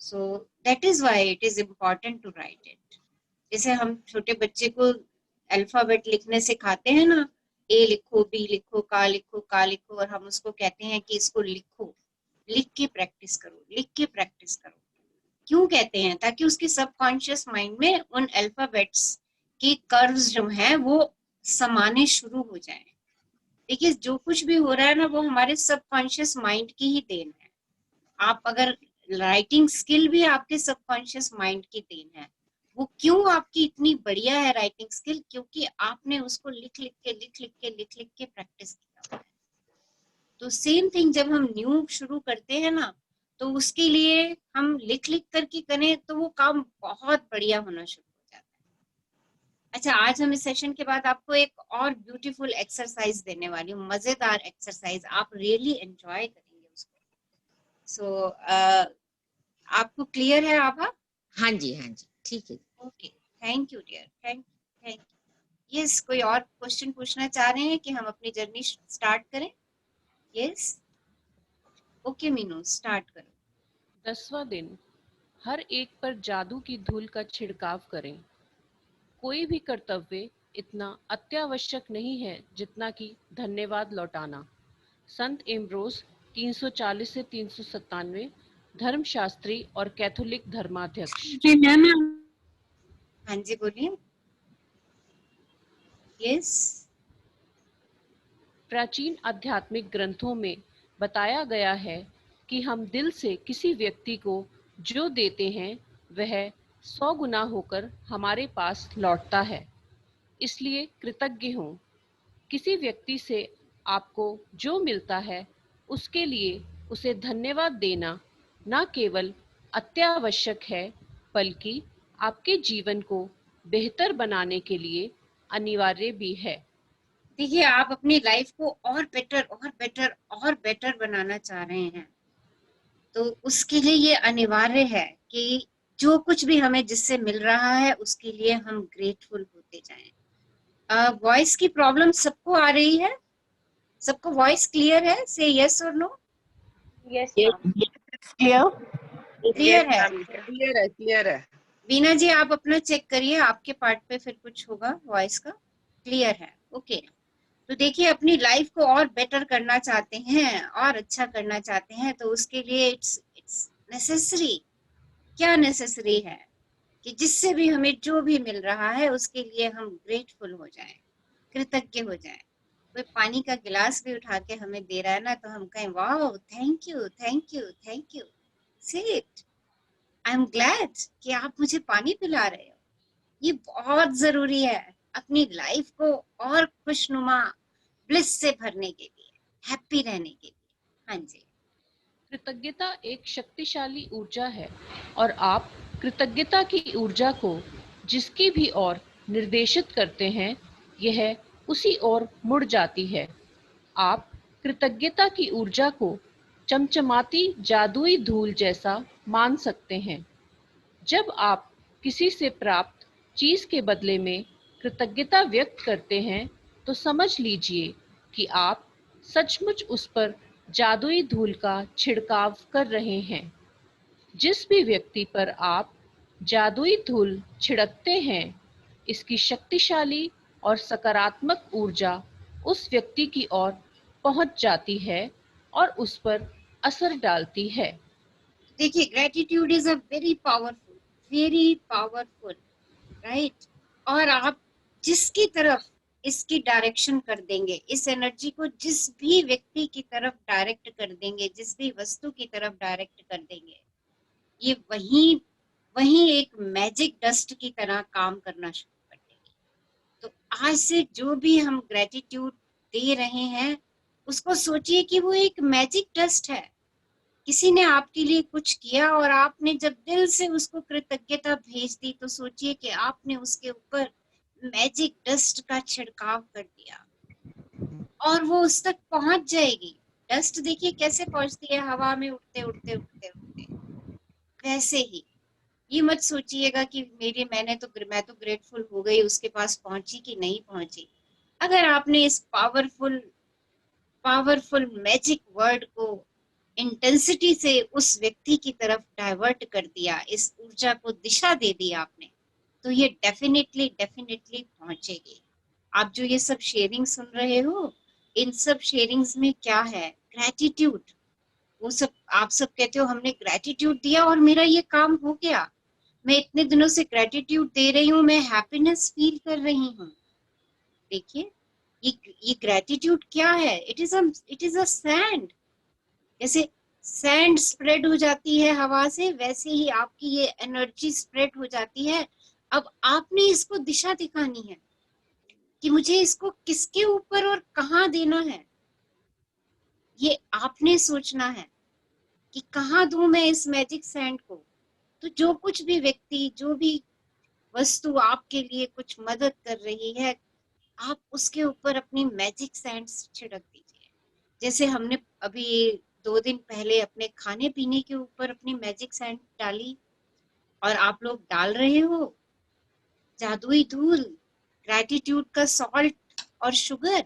So that is why it is important to write it. जैसे हम छोटे बच्चे को अल्फाबेट लिखने सिखाते हैं ना, ए लिखो, बी लिखो, का लिखो, और हम उसको कहते हैं कि इसको लिखो, लिख के प्रैक्टिस करो. क्यों कहते हैं? ताकि उसके सबकॉन्शियस माइंड में उन अल्फाबेट्स के कर्व्स जो हैं वो समाने शुरू हो जाएं. देखिए, जो कुछ भी हो रहा है ना, वो हमारे सबकॉन्शियस माइंड की ही देन है. आप अगर राइटिंग स्किल भी आपके सबकॉन्शियस माइंड की देन है. वो क्यों आपकी इतनी बढ़िया है राइटिंग स्किल? क्योंकि आपने उसको लिख लिख के प्रैक्टिस किया. तो सेम थिंग जब हम न्यू शुरू करते हैं ना, तो उसके लिए हम लिख करके करें तो वो काम बहुत बढ़िया होना शुरू हो जाता है. अच्छा, आज हम इस सेशन के बाद आपको एक और ब्यूटीफुल एक्सरसाइज देने वाली हूँ, मजेदार एक्सरसाइज, आप रियली एंजॉय करेंगे उसको. सो आपको क्लियर है आभा? हाँ जी ठीक है. Okay, thank you dear, thank you. Yes, कोई और क्वेश्चन पूछना चाह रहे हैं कि हम अपनी जर्नी स्टार्ट करें? यस, ओके मीनू, स्टार्ट करो. 10वां दिन, हर एक पर जादू की धूल का छिड़काव करें. कोई भी कर्तव्य इतना अत्यावश्यक नहीं है जितना कि धन्यवाद लौटाना. संत एम्ब्रोस 340 से 397, धर्मशास्त्री और कैथोलिक धर्माध्यक्ष. हाँ जी, बोलिए. यस. प्राचीन आध्यात्मिक ग्रंथों में बताया गया है कि हम दिल से किसी व्यक्ति को जो देते हैं वह 100 गुना होकर हमारे पास लौटता है. इसलिए कृतज्ञ हों. किसी व्यक्ति से आपको जो मिलता है उसके लिए उसे धन्यवाद देना न केवल अत्यावश्यक है बल्कि आपके जीवन को बेहतर बनाने के लिए अनिवार्य भी है. देखिए, आप अपनी लाइफ को और बेटर बनाना चाह रहे हैं, तो उसके लिए ये अनिवार्य है कि जो कुछ भी हमें जिससे मिल रहा है उसके लिए हम ग्रेटफुल होते जाएं. वॉइस की प्रॉब्लम सबको आ रही है? सबको वॉइस क्लियर है? से यस और नो? यस क्लियर क्लियर है. क्लियर है. वीना जी, आप अपना चेक करिए, आपके पार्ट पे फिर कुछ होगा वॉइस का. क्लियर है, ओके. तो देखिए, अपनी लाइफ को और बेटर करना चाहते हैं और अच्छा करना चाहते हैं, तो उसके लिए इट्स नेसेसरी. क्या नेसेसरी है? कि जिससे भी हमें जो भी मिल रहा है उसके लिए हम ग्रेटफुल हो जाएं, कृतज्ञ हो जाएं. कोई पानी का गिलास भी उठा के हमें दे रहा है ना, तो हम कहें वाह, thank you thank you thank you. से इट, आई एम ग्लैड कि आप मुझे पानी पिला रहे हो. ये बहुत जरूरी है अपनी लाइफ को और खुशनुमा ब्लिस से भरने के लिए, हैप्पी रहने के लिए. हाँ जी. कृतज्ञता एक शक्तिशाली ऊर्जा है और आप कृतज्ञता की ऊर्जा को जिसकी भी ओर निर्देशित करते हैं यह उसी ओर मुड़ जाती है. आप कृतज्ञता की ऊर्जा को चमचमाती जादुई धूल जैसा मान सकते हैं. जब आप किसी से प्राप्त चीज के बदले में कृतज्ञता व्यक्त करते हैं तो समझ लीजिए कि आप सचमुच उस पर जादुई धूल का छिड़काव कर रहे हैं. जिस भी व्यक्ति पर आप जादुई धूल छिड़कते हैं, इसकी शक्तिशाली और सकारात्मक ऊर्जा उस व्यक्ति की ओर पहुंच जाती है और उस पर असर डालती है. देखिए, gratitude is a very powerful, right. और आप जिसकी तरफ इसकी डायरेक्शन कर देंगे, इस एनर्जी को जिस भी व्यक्ति की तरफ डायरेक्ट कर देंगे, जिस भी वस्तु की तरफ डायरेक्ट कर देंगे, ये वही एक मैजिक डस्ट की तरह काम करना शुरू कर देगी. तो आज से जो भी हम ग्रेटिट्यूड दे रहे हैं, उसको सोचिए कि वो एक मैजिक डस्ट है. किसी ने आपके लिए कुछ किया और आपने जब दिल से उसको कृतज्ञता भेज दी, तो सोचिए कि आपने उसके ऊपर मैजिक डस्ट का छिड़काव कर दिया. और वो उस तक पहुंच जाएगी। डस्ट देखिए कैसे पहुंचती है, हवा में उड़ते उड़ते उड़ते उड़ते। वैसे ही ये मत सोचिएगा कि मैं तो ग्रेटफुल हो गई, उसके पास पहुंची कि नहीं पहुंची। अगर आपने इस पावरफुल मैजिक वर्ड को इंटेंसिटी से उस व्यक्ति की तरफ डाइवर्ट कर दिया, इस ऊर्जा को दिशा दे दी आपने, तो ये डेफिनेटली डेफिनेटली पहुंचेगी। आप जो ये सब शेयरिंग सुन रहे हो, इन सब शेयरिंग्स में क्या है? ग्रेटिट्यूड। वो सब आप सब कहते हो हमने ग्रेटिट्यूड दिया और मेरा ये काम हो गया, मैं इतने दिनों से ग्रेटिट्यूड दे रही हूँ, मैं हैप्पीनेस फील कर रही हूँ। देखिए ये ग्रेटिट्यूड क्या है? It is a sand. जैसे सैंड स्प्रेड हो जाती है हवा से, वैसे ही आपकी ये एनर्जी स्प्रेड हो जाती है। अब आपने इसको दिशा दिखानी है कि मुझे इसको किसके ऊपर और कहाँ देना है। ये आपने सोचना है कि कहाँ दूं मैं इस मैजिक सैंड को। तो जो कुछ भी व्यक्ति, जो भी वस्तु आपके लिए कुछ मदद कर रही है, आप उसके ऊपर अपनी मैजिक सैंड छिड़क दीजिए। जैसे हमने अभी 2 दिन पहले अपने खाने पीने के ऊपर अपनी मैजिक सैंड डाली, और आप लोग डाल रहे हो जादुई धूल, ग्रैटिट्यूड का सॉल्ट और शुगर।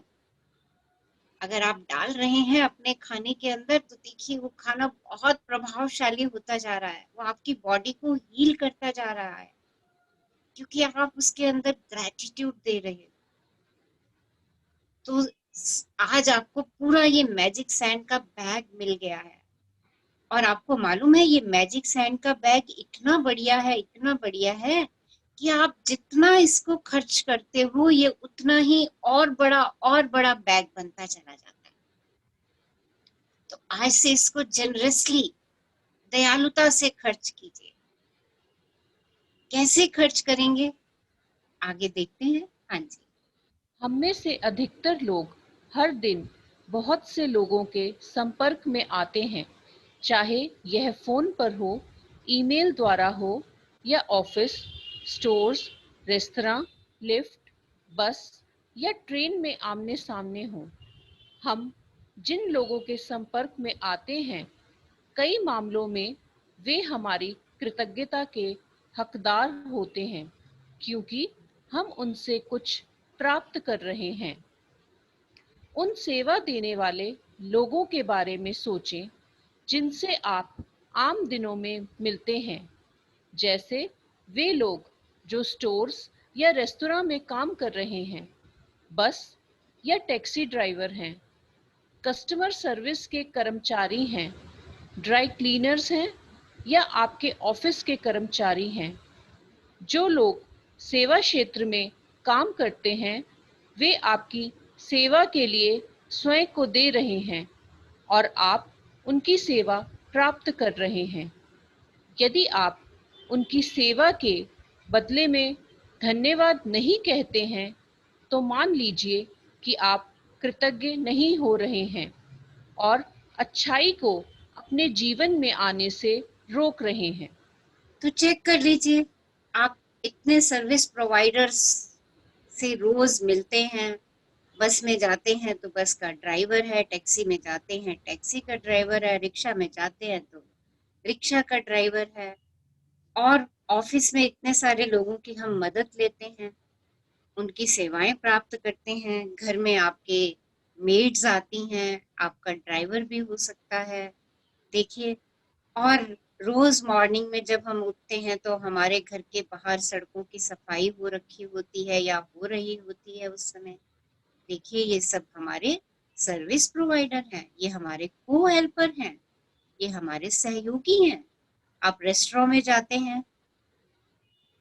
अगर आप डाल रहे हैं अपने खाने के अंदर, तो देखिए वो खाना बहुत प्रभावशाली होता जा रहा है, वो आपकी बॉडी को हील करता जा रहा है, क्योंकि आप उसके अंदर ग्रैटिट्यूड दे रहे हो। तो आज आपको पूरा ये मैजिक सैंड का बैग मिल गया है। और आपको मालूम है ये मैजिक सैंड का बैग इतना बढ़िया है, इतना बढ़िया है कि आप जितना इसको खर्च करते हो, ये उतना ही और बड़ा बैग बनता चला जाता है। तो आज से इसको जेनरसली, दयालुता से खर्च कीजिए। कैसे खर्च करेंगे आगे देखते हैं। हाँ जी। हम में से अधिकतर लोग हर दिन बहुत से लोगों के संपर्क में आते हैं, चाहे यह फोन पर हो, ईमेल द्वारा हो, या ऑफिस, स्टोर्स, रेस्तरां, लिफ्ट, बस या ट्रेन में आमने सामने हो। हम जिन लोगों के संपर्क में आते हैं, कई मामलों में वे हमारी कृतज्ञता के हकदार होते हैं, क्योंकि हम उनसे कुछ प्राप्त कर रहे हैं। उन सेवा देने वाले लोगों के बारे में सोचें जिनसे आप आम दिनों में मिलते हैं, जैसे वे लोग जो स्टोर्स या रेस्तरां में काम कर रहे हैं, बस या टैक्सी ड्राइवर हैं, कस्टमर सर्विस के कर्मचारी हैं, ड्राई क्लीनर्स हैं, या आपके ऑफिस के कर्मचारी हैं। जो लोग सेवा क्षेत्र में काम करते हैं, वे आपकी सेवा के लिए स्वयं को दे रहे हैं और आप उनकी सेवा प्राप्त कर रहे हैं। यदि आप उनकी सेवा के बदले में धन्यवाद नहीं कहते हैं, तो मान लीजिए कि आप कृतज्ञ नहीं हो रहे हैं और अच्छाई को अपने जीवन में आने से रोक रहे हैं। तो चेक कर लीजिए, आप इतने सर्विस प्रोवाइडर्स से रोज मिलते हैं। बस में जाते हैं तो बस का ड्राइवर है, टैक्सी में जाते हैं टैक्सी का ड्राइवर है, रिक्शा में जाते हैं तो रिक्शा का ड्राइवर है, और ऑफिस में इतने सारे लोगों की हम मदद लेते हैं, उनकी सेवाएं प्राप्त करते हैं। घर में आपके मेड्स आती हैं, आपका ड्राइवर भी हो सकता है। देखिए, और रोज मॉर्निंग में जब हम उठते हैं तो हमारे घर के बाहर सड़कों की सफाई हो रखी होती है या हो रही होती है उस समय। देखिए, ये सब हमारे सर्विस प्रोवाइडर हैं, ये हमारे को हेल्पर हैं, ये हमारे सहयोगी हैं। आप रेस्टोरेंट में जाते हैं,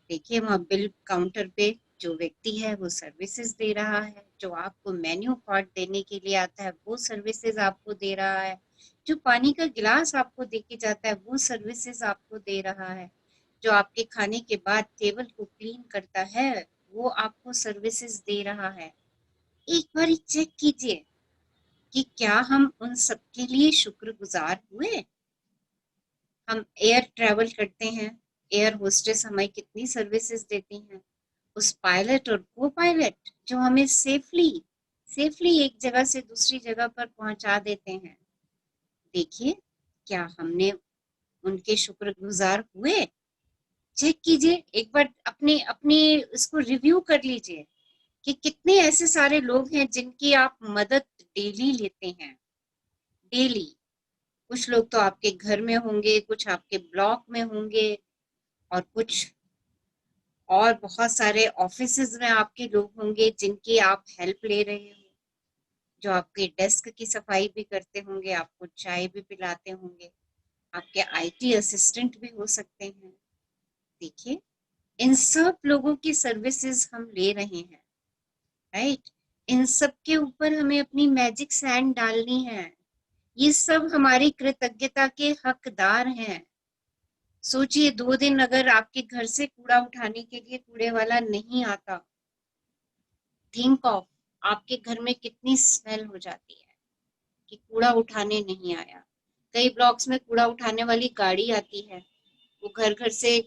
देखिए वहाँ बिल काउंटर पे जो व्यक्ति है वो सर्विसेज दे रहा है, जो आपको मेन्यू कार्ड देने के लिए आता है वो सर्विसेज आपको दे रहा है, जो पानी का गिलास आपको दे के जाता है वो सर्विसेज आपको दे रहा है, जो आपके खाने के बाद टेबल को क्लीन करता है वो आपको सर्विसेज दे रहा है। एक बार चेक कीजिए कि क्या हम उन सबके लिए शुक्रगुजार हुए। हम एयर ट्रैवल करते हैं, एयर होस्टेस हमें कितनी सर्विसेज देती हैं। उस पायलट और को पायलट जो हमें सेफली सेफली एक जगह से दूसरी जगह पर पहुंचा देते हैं। देखिए क्या हमने उनके शुक्रगुजार हुए? चेक कीजिए एक बार, अपने अपने इसको रिव्यू कर लीजिए कि कितने ऐसे सारे लोग हैं जिनकी आप मदद डेली लेते हैं, डेली। कुछ लोग तो आपके घर में होंगे, कुछ आपके ब्लॉक में होंगे, और कुछ और बहुत सारे ऑफिसेज में आपके लोग होंगे जिनकी आप हेल्प ले रहे हो, जो आपके डेस्क की सफाई भी करते होंगे, आपको चाय भी पिलाते होंगे, आपके आईटी असिस्टेंट भी हो सकते हैं। देखिए इन सब लोगों की सर्विसेज हम ले रहे हैं, राइट। इन सब के ऊपर हमें अपनी मैजिक सैंड डालनी है। ये सब हमारी कृतज्ञता के हकदार हैं। सोचिए 2 दिन अगर आपके घर से कूड़ा उठाने के लिए कूड़े वाला नहीं आता, थिंक ऑफ आपके घर में कितनी स्मेल हो जाती है कि कूड़ा उठाने नहीं आया। कई ब्लॉक्स में कूड़ा उठाने वाली गाड़ी आती है, वो घर घर से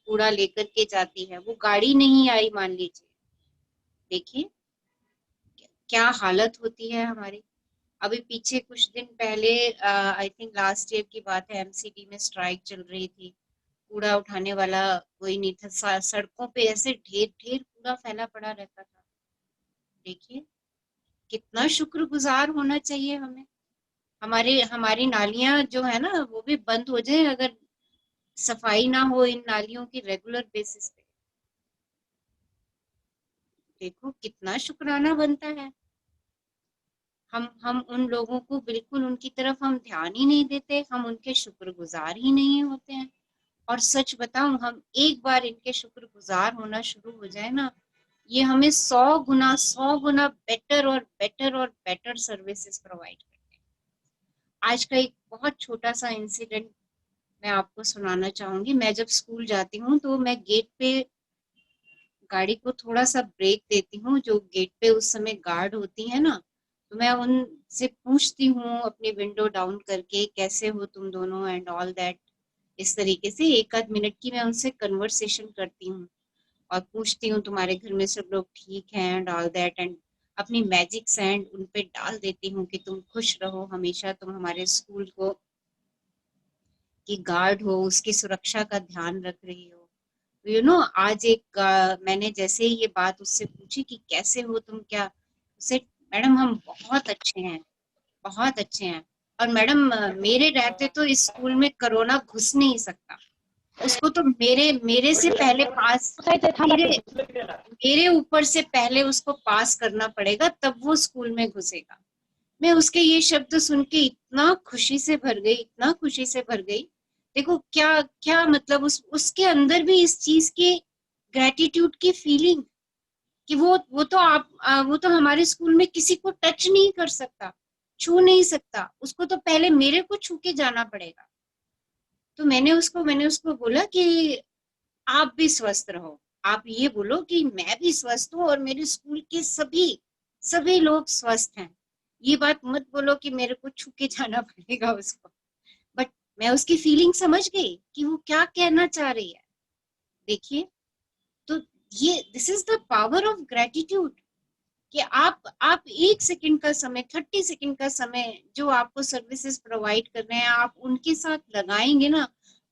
कूड़ा लेकर के जाती है, वो गाड़ी नहीं आई मान लीजिए। देखिए क्या हालत होती है हमारी। अभी पीछे कुछ दिन पहले आई थिंक लास्ट ईयर की बात है, एमसीडी में स्ट्राइक चल रही थी, कूड़ा उठाने वाला कोई नहीं था, सड़कों पे ऐसे ढेर ढेर कूड़ा फैला पड़ा रहता था। देखिए कितना शुक्रगुजार होना चाहिए हमें। हमारी नालियां जो है ना वो भी बंद हो जाए अगर सफाई ना हो इन नालियों की रेगुलर बेसिस पे। देखो कितना शुक्राना बनता है। हम उन लोगों को बिल्कुल उनकी तरफ हम ध्यान ही नहीं देते, हम उनके शुक्रगुजार ही नहीं होते हैं। और सच बताऊं, हम एक बार इनके शुक्रगुजार होना शुरू हो जाए ना, ये हमें 100 गुना बेटर और बेटर सर्विसेज प्रोवाइड करते हैं। आज का एक बहुत छोटा सा इंसिडेंट मैं आपको सुनाना चाहूंगी। मैं जब स्कूल जाती हूँ तो मैं गेट पे गाड़ी को थोड़ा सा ब्रेक देती हूँ, जो गेट पे उस समय गार्ड होती है ना, तो मैं उनसे पूछती हूँ अपनी विंडो डाउन करके, कैसे हो तुम दोनों एंड ऑल दैट। इस तरीके से 1 आध मिनट की मैं उनसे कन्वर्सेशन करती हूँ और पूछती हूँ तुम्हारे घर में सब लोग ठीक हैं एंड ऑल दैट, एंड अपनी मैजिक सैंड उन पे डाल देती हूँ कि तुम खुश रहो हमेशा, तुम हमारे स्कूल को की गार्ड हो, उसकी सुरक्षा का ध्यान रख रही हो। आज एक मैंने जैसे ही ये बात उससे पूछी कि कैसे हो तुम, क्या उसे, मैडम हम बहुत अच्छे हैं, बहुत अच्छे हैं। और मैडम मेरे रहते तो इस स्कूल में कोरोना घुस नहीं सकता, उसको तो मेरे से पहले पास, मेरे ऊपर से पहले उसको पास करना पड़ेगा तब वो स्कूल में घुसेगा। मैं उसके ये शब्द सुन के इतना खुशी से भर गई, इतना खुशी से भर गई। देखो क्या क्या मतलब उसके अंदर भी इस चीज के ग्रेटिट्यूड की फीलिंग कि वो तो हमारे स्कूल में किसी को टच नहीं कर सकता, छू नहीं सकता, उसको तो पहले मेरे को छू के जाना पड़ेगा। तो मैंने उसको बोला कि आप भी स्वस्थ रहो, आप ये बोलो कि मैं भी स्वस्थ हूँ और मेरे स्कूल के सभी लोग स्वस्थ हैं। ये बात मत बोलो कि मेरे को छू के जाना पड़ेगा उसको। बट मैं उसकी फीलिंग समझ गई कि वो क्या कहना चाह रही है। देखिए तो ये this is the power of gratitude कि आप 1 सेकंड का समय, 30 सेकंड का समय जो आपको सर्विसेज प्रोवाइड कर रहे हैं, आप उनके साथ लगाएंगे ना,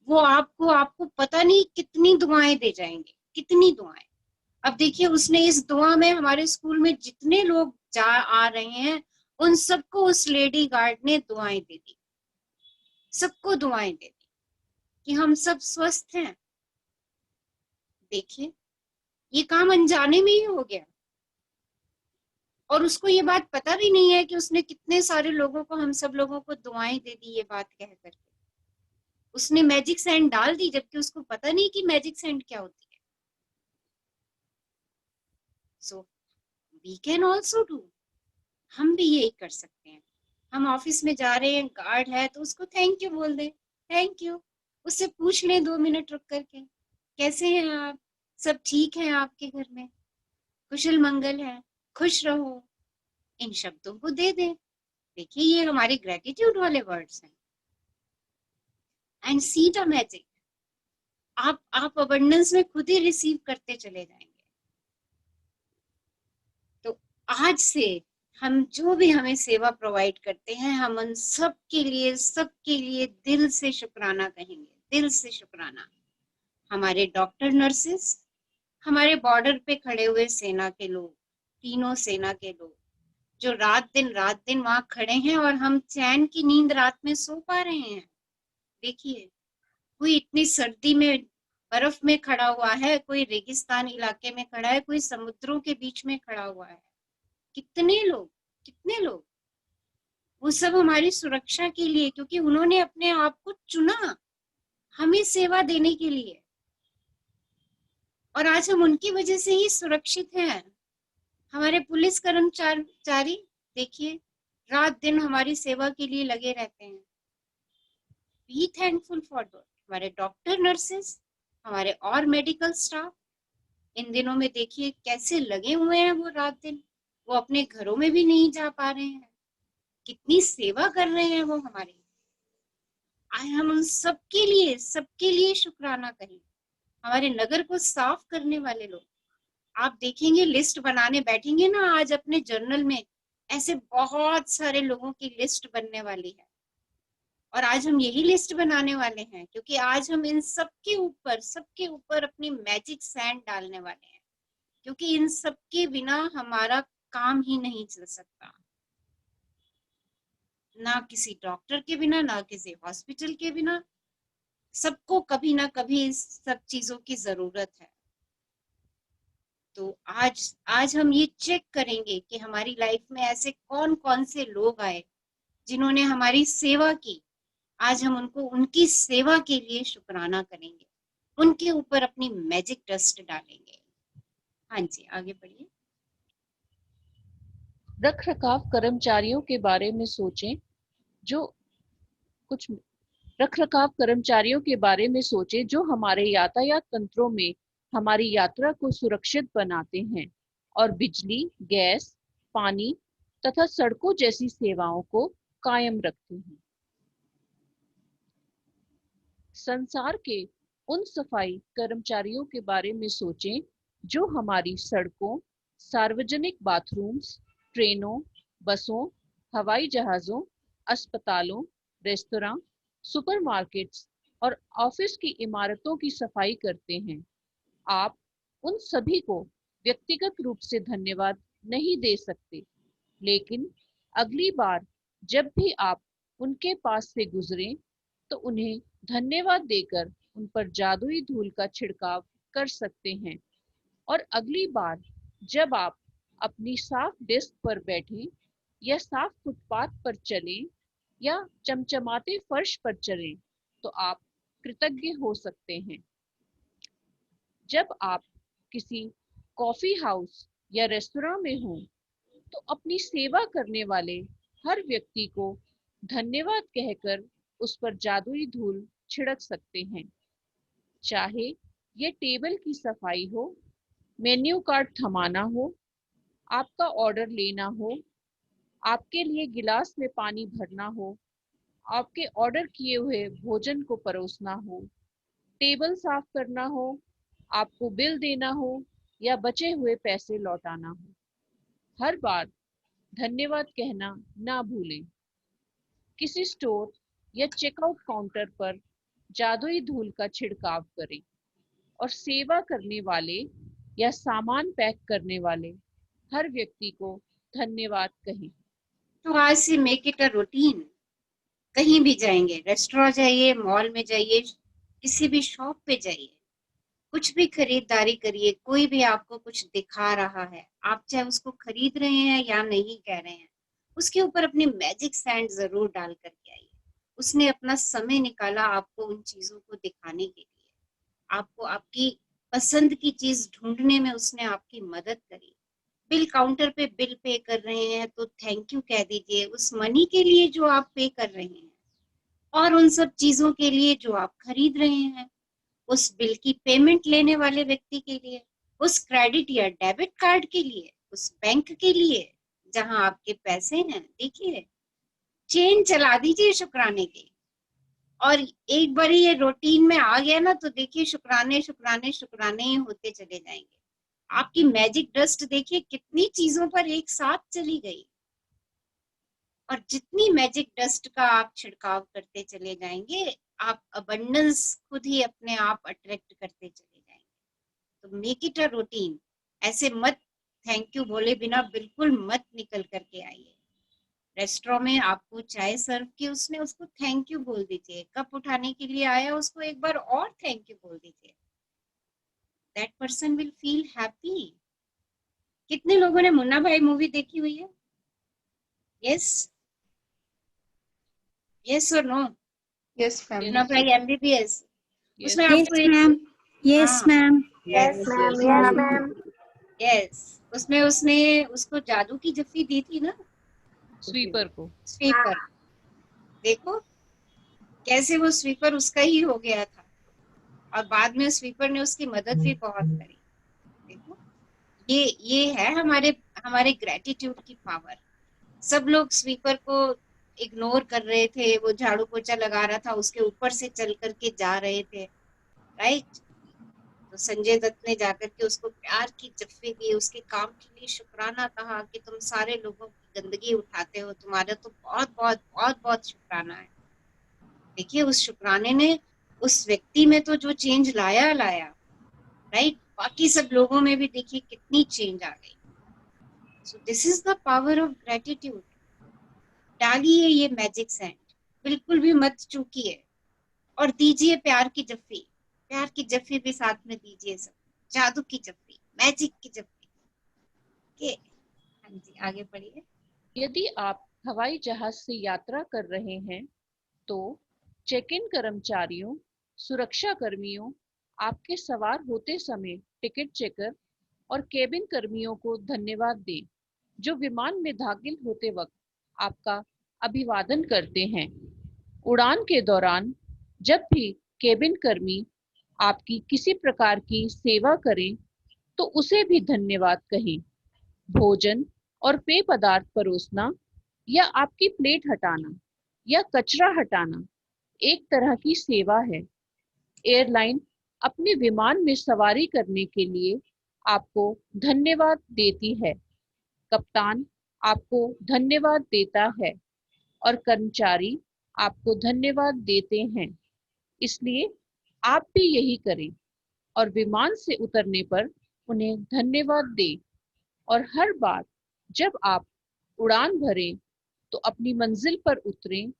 वो आपको पता नहीं कितनी दुआएं दे जाएंगे, कितनी दुआएं। अब देखिए उसने इस दुआ में हमारे स्कूल में जितने लोग आ रहे हैं उन सबको उस लेडी गार्ड ने दुआएं दे दी, सबको दुआएं दे दी कि हम सब स्वस्थ हैं। देखिए ये काम अनजाने में ही हो गया और उसको ये बात पता भी नहीं है कि उसने कितने सारे लोगों को, हम सब लोगों को दुआएं दे दी ये बात कह करके। उसने मैजिक सैंड डाल दी जबकि उसको पता नहीं कि मैजिक सैंड क्या होती है। So we can also do, हम भी यही कर सकते हैं। हम ऑफिस में जा रहे हैं, गार्ड है तो उसको थैंक यू बोल दे, थैंक यू। उससे पूछ ले 2 मिनट रुक करके, कैसे हैं आप, सब ठीक है आपके घर में, कुशल मंगल है, खुश रहो, इन शब्दों को दे दे। देखिए ये हमारे ग्रेटिट्यूड वाले वर्ड्स हैं। एंड सी द मैजिक, आप अबंडेंस में खुद ही रिसीव करते चले जाएंगे। तो आज से हम जो भी हमें सेवा प्रोवाइड करते हैं, हम उन सबके लिए दिल से शुक्राना कहेंगे, दिल से शुक्राना। हमारे डॉक्टर, नर्सेस, हमारे बॉर्डर पे खड़े हुए सेना के लोग, तीनों सेना के लोग जो रात दिन वहां खड़े हैं और हम चैन की नींद रात में सो पा रहे हैं। देखिए, कोई इतनी सर्दी में बर्फ में खड़ा हुआ है, कोई रेगिस्तान इलाके में खड़ा है, कोई समुद्रों के बीच में खड़ा हुआ है। कितने लोग, वो सब हमारी सुरक्षा के लिए, क्योंकि उन्होंने अपने आप को चुना हमें सेवा देने के लिए, और आज हम उनकी वजह से ही सुरक्षित हैं। हमारे पुलिस कर्मचारी देखिए, रात दिन हमारी सेवा के लिए लगे रहते हैं। Be thankful for that. हमारे डॉक्टर, नर्सेस, हमारे और मेडिकल स्टाफ इन दिनों में देखिए कैसे लगे हुए हैं वो रात दिन। वो अपने घरों में भी नहीं जा पा रहे हैं, कितनी सेवा कर रहे हैं वो हमारी। आए हम उन सबके लिए शुक्राना करें। हमारे नगर को साफ करने वाले लोग, आप देखेंगे लिस्ट बनाने बैठेंगे ना आज अपने जर्नल में, ऐसे बहुत सारे लोगों की लिस्ट बनने वाली है। और आज हम यही लिस्ट बनाने वाले हैं, क्योंकि आज हम इन सबके ऊपर अपनी मैजिक सैंड डालने वाले हैं, क्योंकि इन सबके बिना हमारा काम ही नहीं चल सकता। ना किसी डॉक्टर के बिना, ना किसी हॉस्पिटल के बिना, सबको कभी ना कभी इस सब चीजों की जरूरत है। तो आज हम ये चेक करेंगे कि हमारी लाइफ में ऐसे कौन कौन से लोग आए जिन्होंने हमारी सेवा की। आज हम उनको उनकी सेवा के लिए शुक्राना करेंगे, उनके ऊपर अपनी मैजिक डस्ट डालेंगे। हाँ जी, आगे बढ़िए। रखरखाव कर्मचारियों के बारे में सोचें जो हमारे यातायात तंत्रों में हमारी यात्रा को सुरक्षित बनाते हैं और बिजली, गैस, पानी तथा सड़कों जैसी सेवाओं को कायम रखते हैं। संसार के उन सफाई कर्मचारियों के बारे में सोचें जो हमारी सड़कों, सार्वजनिक बाथरूम्स, ट्रेनों, बसों, हवाई जहाजों, अस्पतालों, रेस्तरां, सुपरमार्केट्स और ऑफिस की इमारतों की सफाई करते हैं। आप उन सभी को व्यक्तिगत रूप से धन्यवाद नहीं दे सकते, लेकिन अगली बार जब भी आप उनके पास से गुजरें तो उन्हें धन्यवाद देकर उन पर जादुई धूल का छिड़काव कर सकते हैं। और अगली बार जब आप अपनी साफ डेस्क पर बैठें या साफ फुटपाथ पर चलें या चमचमाते फर्श पर चलें तो आप कृतज्ञ हो सकते हैं। जब आप किसी कॉफी हाउस या रेस्तरां में हों तो अपनी सेवा करने वाले हर व्यक्ति को धन्यवाद कहकर उस पर जादुई धूल छिड़क सकते हैं। चाहे ये टेबल की सफाई हो, मेन्यू कार्ड थमाना हो, आपका ऑर्डर लेना हो, आपके लिए गिलास में पानी भरना हो, आपके ऑर्डर किए हुए भोजन को परोसना हो, टेबल साफ करना हो, आपको बिल देना हो या बचे हुए पैसे लौटाना हो। हर बार धन्यवाद कहना ना भूलें। किसी स्टोर या चेकआउट काउंटर पर जादुई धूल का छिड़काव करें और सेवा करने वाले या सामान पैक करने वाले हर व्यक्ति को धन्यवाद कहें। तो आज से मेक इट अ रूटीन। कहीं भी जाएंगे, रेस्टोरेंट जाइए, मॉल में जाइए, किसी भी शॉप पे जाइए, कुछ भी खरीदारी करिए, कोई भी आपको कुछ दिखा रहा है, आप चाहे उसको खरीद रहे हैं या नहीं कह रहे हैं, उसके ऊपर अपनी मैजिक सैंड जरूर डाल करके आइए। उसने अपना समय निकाला आपको उन चीजों को दिखाने के लिए, आपको आपकी पसंद की चीज ढूंढने में उसने आपकी मदद करी। बिल काउंटर पे बिल पे कर रहे हैं तो थैंक यू कह दीजिए उस मनी के लिए जो आप पे कर रहे हैं, और उन सब चीजों के लिए जो आप खरीद रहे हैं, उस बिल की पेमेंट लेने वाले व्यक्ति के लिए, उस क्रेडिट या डेबिट कार्ड के लिए, उस बैंक के लिए जहां आपके पैसे हैं। देखिए, चेन चला दीजिए शुक्राने की। और एक बार ये रूटीन में आ गया ना तो देखिए शुक्राने शुक्राने शुक्राने ही होते चले जाएंगे। आपकी मैजिक डस्ट देखिए कितनी चीजों पर एक साथ चली गई। और जितनी मैजिक डस्ट का आप छिड़काव करते चले जाएंगे, आप अबंडेंस खुद ही अपने आप अट्रैक्ट करते चले जाएंगे। तो मेक इट अ रूटीन। ऐसे मत थैंक यू बोले बिना बिल्कुल मत निकल करके आइए। रेस्टोरेंट में आपको चाय सर्व की, उसने उसको थैंक यू बोल दीजिए। कप उठाने के लिए आया, उसको एक बार और थैंक यू बोल दीजिए। That person will feel happy. कितने लोगों ने मुन्ना भाई मूवी देखी हुई है? यस, यस और no? Yes ma'am. Munna Bhai MBBS, उसमें Yes. आपको एक यस हाँ, ma'am. Yes ma'am, yes ma'am. Yes, उसमें उसने उसको जादू की जफ्फी दी थी ना स्वीपर को। स्वीपर। देखो कैसे वो स्वीपर उसका ही हो गया था, और बाद में स्वीपर ने उसकी मदद भी बहुत करी। देखो ये है हमारे हमारे ग्रेटिट्यूड की पावर। सब लोग स्वीपर को इग्नोर कर रहे थे, वो झाड़ू पोछा लगा रहा था, उसके ऊपर से चल करके जा रहे थे, राइट? तो संजय दत्त ने जाकर के उसको प्यार की जफ्फी दी, उसके काम के लिए शुक्राना कहा कि तुम सारे लोगों की गंदगी उठाते हो, तुम्हारा तो बहुत बहुत बहुत बहुत शुक्राना है। देखिए उस शुक्राने ने उस व्यक्ति में तो जो चेंज लाया, राइट? बाकी सब लोगों में भी देखिए कितनी चेंज आ गई। So this is the power of gratitude. डालिए ये मैजिक सैंड, बिल्कुल भी मत चूकिए, और दीजिए प्यार की जफ्फी। प्यार की जफ्फी भी साथ में दीजिए, सब जादू की जफ्फी, मैजिक की जफ्फी के। हाँ जी, आगे बढ़िए। यदि आप हवाई जहाज से यात्रा कर रहे हैं तो चेक इन कर्मचारियों, सुरक्षा कर्मियों, आपके सवार होते समय टिकट चेकर और केबिन कर्मियों को धन्यवाद दें, जो विमान में दाखिल होते वक्त आपका अभिवादन करते हैं। उड़ान के दौरान जब भी केबिन कर्मी आपकी किसी प्रकार की सेवा करें तो उसे भी धन्यवाद कहें। भोजन और पेय पदार्थ परोसना या आपकी प्लेट हटाना या कचरा हटाना एक तरह की सेवा है। एयरलाइन अपने विमान में सवारी करने के लिए आपको धन्यवाद देती है, कप्तान आपको धन्यवाद देता है और कर्मचारी आपको धन्यवाद देते हैं। इसलिए आप भी यही करें और विमान से उतरने पर उन्हें धन्यवाद दें। और हर बार जब आप उड़ान भरें तो अपनी मंजिल पर उतरें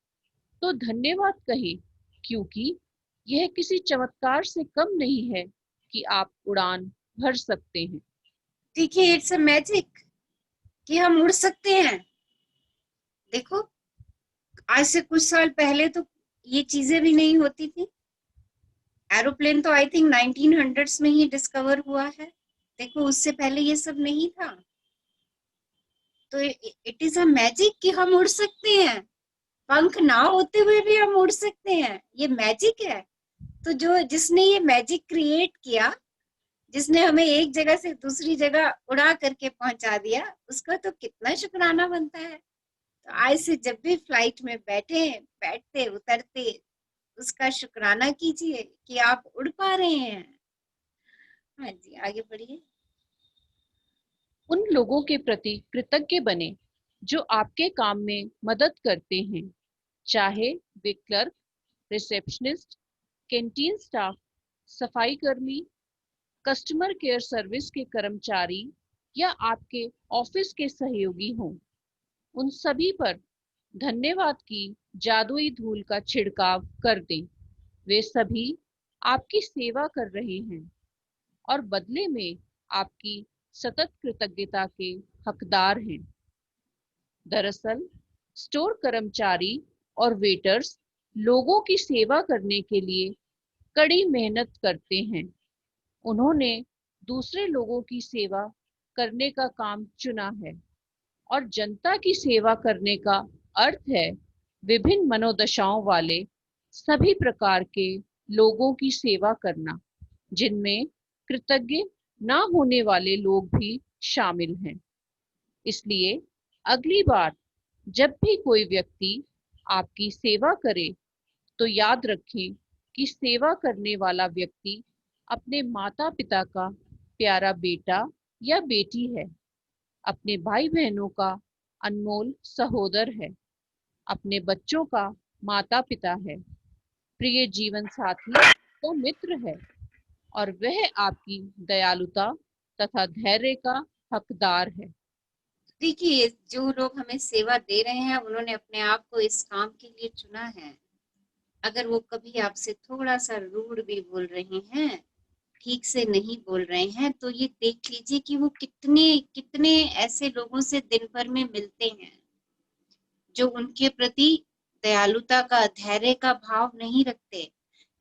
तो धन्यवाद कहें, क्योंकि यह किसी चमत्कार से कम नहीं है कि आप उड़ान भर सकते हैं। देखिए इट्स अ मैजिक कि हम उड़ सकते हैं। देखो आज से कुछ साल पहले तो ये चीजें भी नहीं होती थी। एरोप्लेन तो आई थिंक 1900s में ही डिस्कवर हुआ है। देखो उससे पहले ये सब नहीं था। तो इट इज अ मैजिक कि हम उड़ सकते हैं, पंख ना होते हुए भी हम उड़ सकते हैं। ये मैजिक है। तो जो जिसने ये मैजिक क्रिएट किया, जिसने हमें एक जगह से दूसरी जगह उड़ा करके पहुंचा दिया, उसका तो कितना शुक्राना बनता है। तो आज से जब भी फ्लाइट में बैठते उतरते, उसका शुक्राना कीजिए कि आप उड़ पा रहे हैं। हाँ जी, आगे बढ़िए। उन लोगों के प्रति कृतज्ञ बने जो आपके काम में मदद करते हैं, चाहे वे क्लर्क, रिसेप्शनिस्ट, कैंटीन स्टाफ, सफाई कर्मी, कस्टमर केयर सर्विस के कर्मचारी या आपके ऑफिस के सहयोगी हों। उन सभी पर धन्यवाद की जादुई धूल का छिड़काव कर दें। वे सभी आपकी सेवा कर रहे हैं और बदले में आपकी सतत कृतज्ञता के हकदार हैं। दरअसल स्टोर कर्मचारी और वेटर्स लोगों की सेवा करने के लिए कड़ी मेहनत करते हैं। उन्होंने दूसरे लोगों की सेवा करने का काम चुना है और जनता की सेवा करने का अर्थ है विभिन्न मनोदशाओं वाले सभी प्रकार के लोगों की सेवा करना, जिनमें कृतज्ञ ना होने वाले लोग भी शामिल हैं। इसलिए अगली बार जब भी कोई व्यक्ति आपकी सेवा करे तो याद रखें कि सेवा करने वाला व्यक्ति अपने माता पिता का प्यारा बेटा या बेटी है, अपने भाई बहनों का अनमोल सहोदर है अपने बच्चों का माता पिता है, प्रिय जीवन साथी का मित्र है और वह आपकी दयालुता तथा धैर्य का हकदार है। देखिए, जो लोग हमें सेवा दे रहे हैं उन्होंने अपने आप को इस काम के लिए चुना है। अगर वो कभी आपसे थोड़ा सा रूड भी बोल रहे हैं, ठीक से नहीं बोल रहे हैं, तो ये देख लीजिए कि वो कितने कितने ऐसे लोगों से दिन भर में मिलते हैं जो उनके प्रति दयालुता का, धैर्य का भाव नहीं रखते,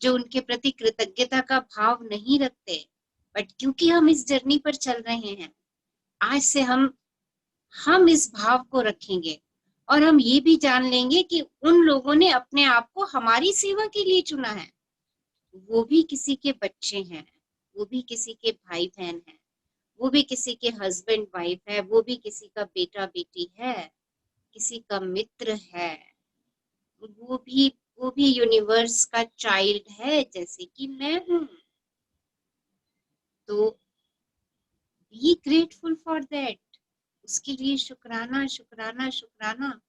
जो उनके प्रति कृतज्ञता का भाव नहीं रखते। बट क्योंकि हम इस जर्नी पर चल रहे हैं, आज से हम इस भाव को रखेंगे और हम ये भी जान लेंगे कि उन लोगों ने अपने आप को हमारी सेवा के लिए चुना है। वो भी किसी के बच्चे हैं, वो भी किसी के भाई बहन हैं, वो भी किसी के हस्बैंड वाइफ है, वो भी किसी का बेटा बेटी है, किसी का मित्र है, वो भी यूनिवर्स का चाइल्ड है जैसे कि मैं हूं। तो बी ग्रेटफुल फॉर दैट। उसके लिए शुक्राना शुक्राना शुक्राना।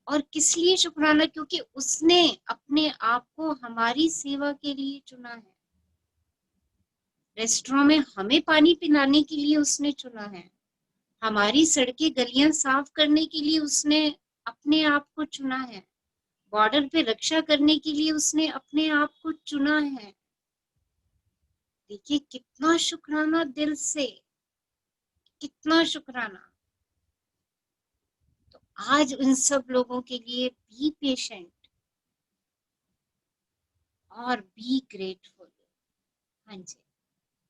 और किस लिए शुक्राना? क्योंकि उसने अपने आप को हमारी सेवा के लिए चुना है। रेस्टोरेंट में हमें पानी पिलाने के लिए उसने चुना है, हमारी सड़कें गलियां साफ करने के लिए उसने अपने आप को चुना है, बॉर्डर पे रक्षा करने के लिए उसने अपने आप को चुना है। देखिए कितना शुक्राना, दिल से कितना शुक्राना। तो आज उन सब लोगों के लिए बी पेशेंट और बी ग्रेटफुल। हाँ जी।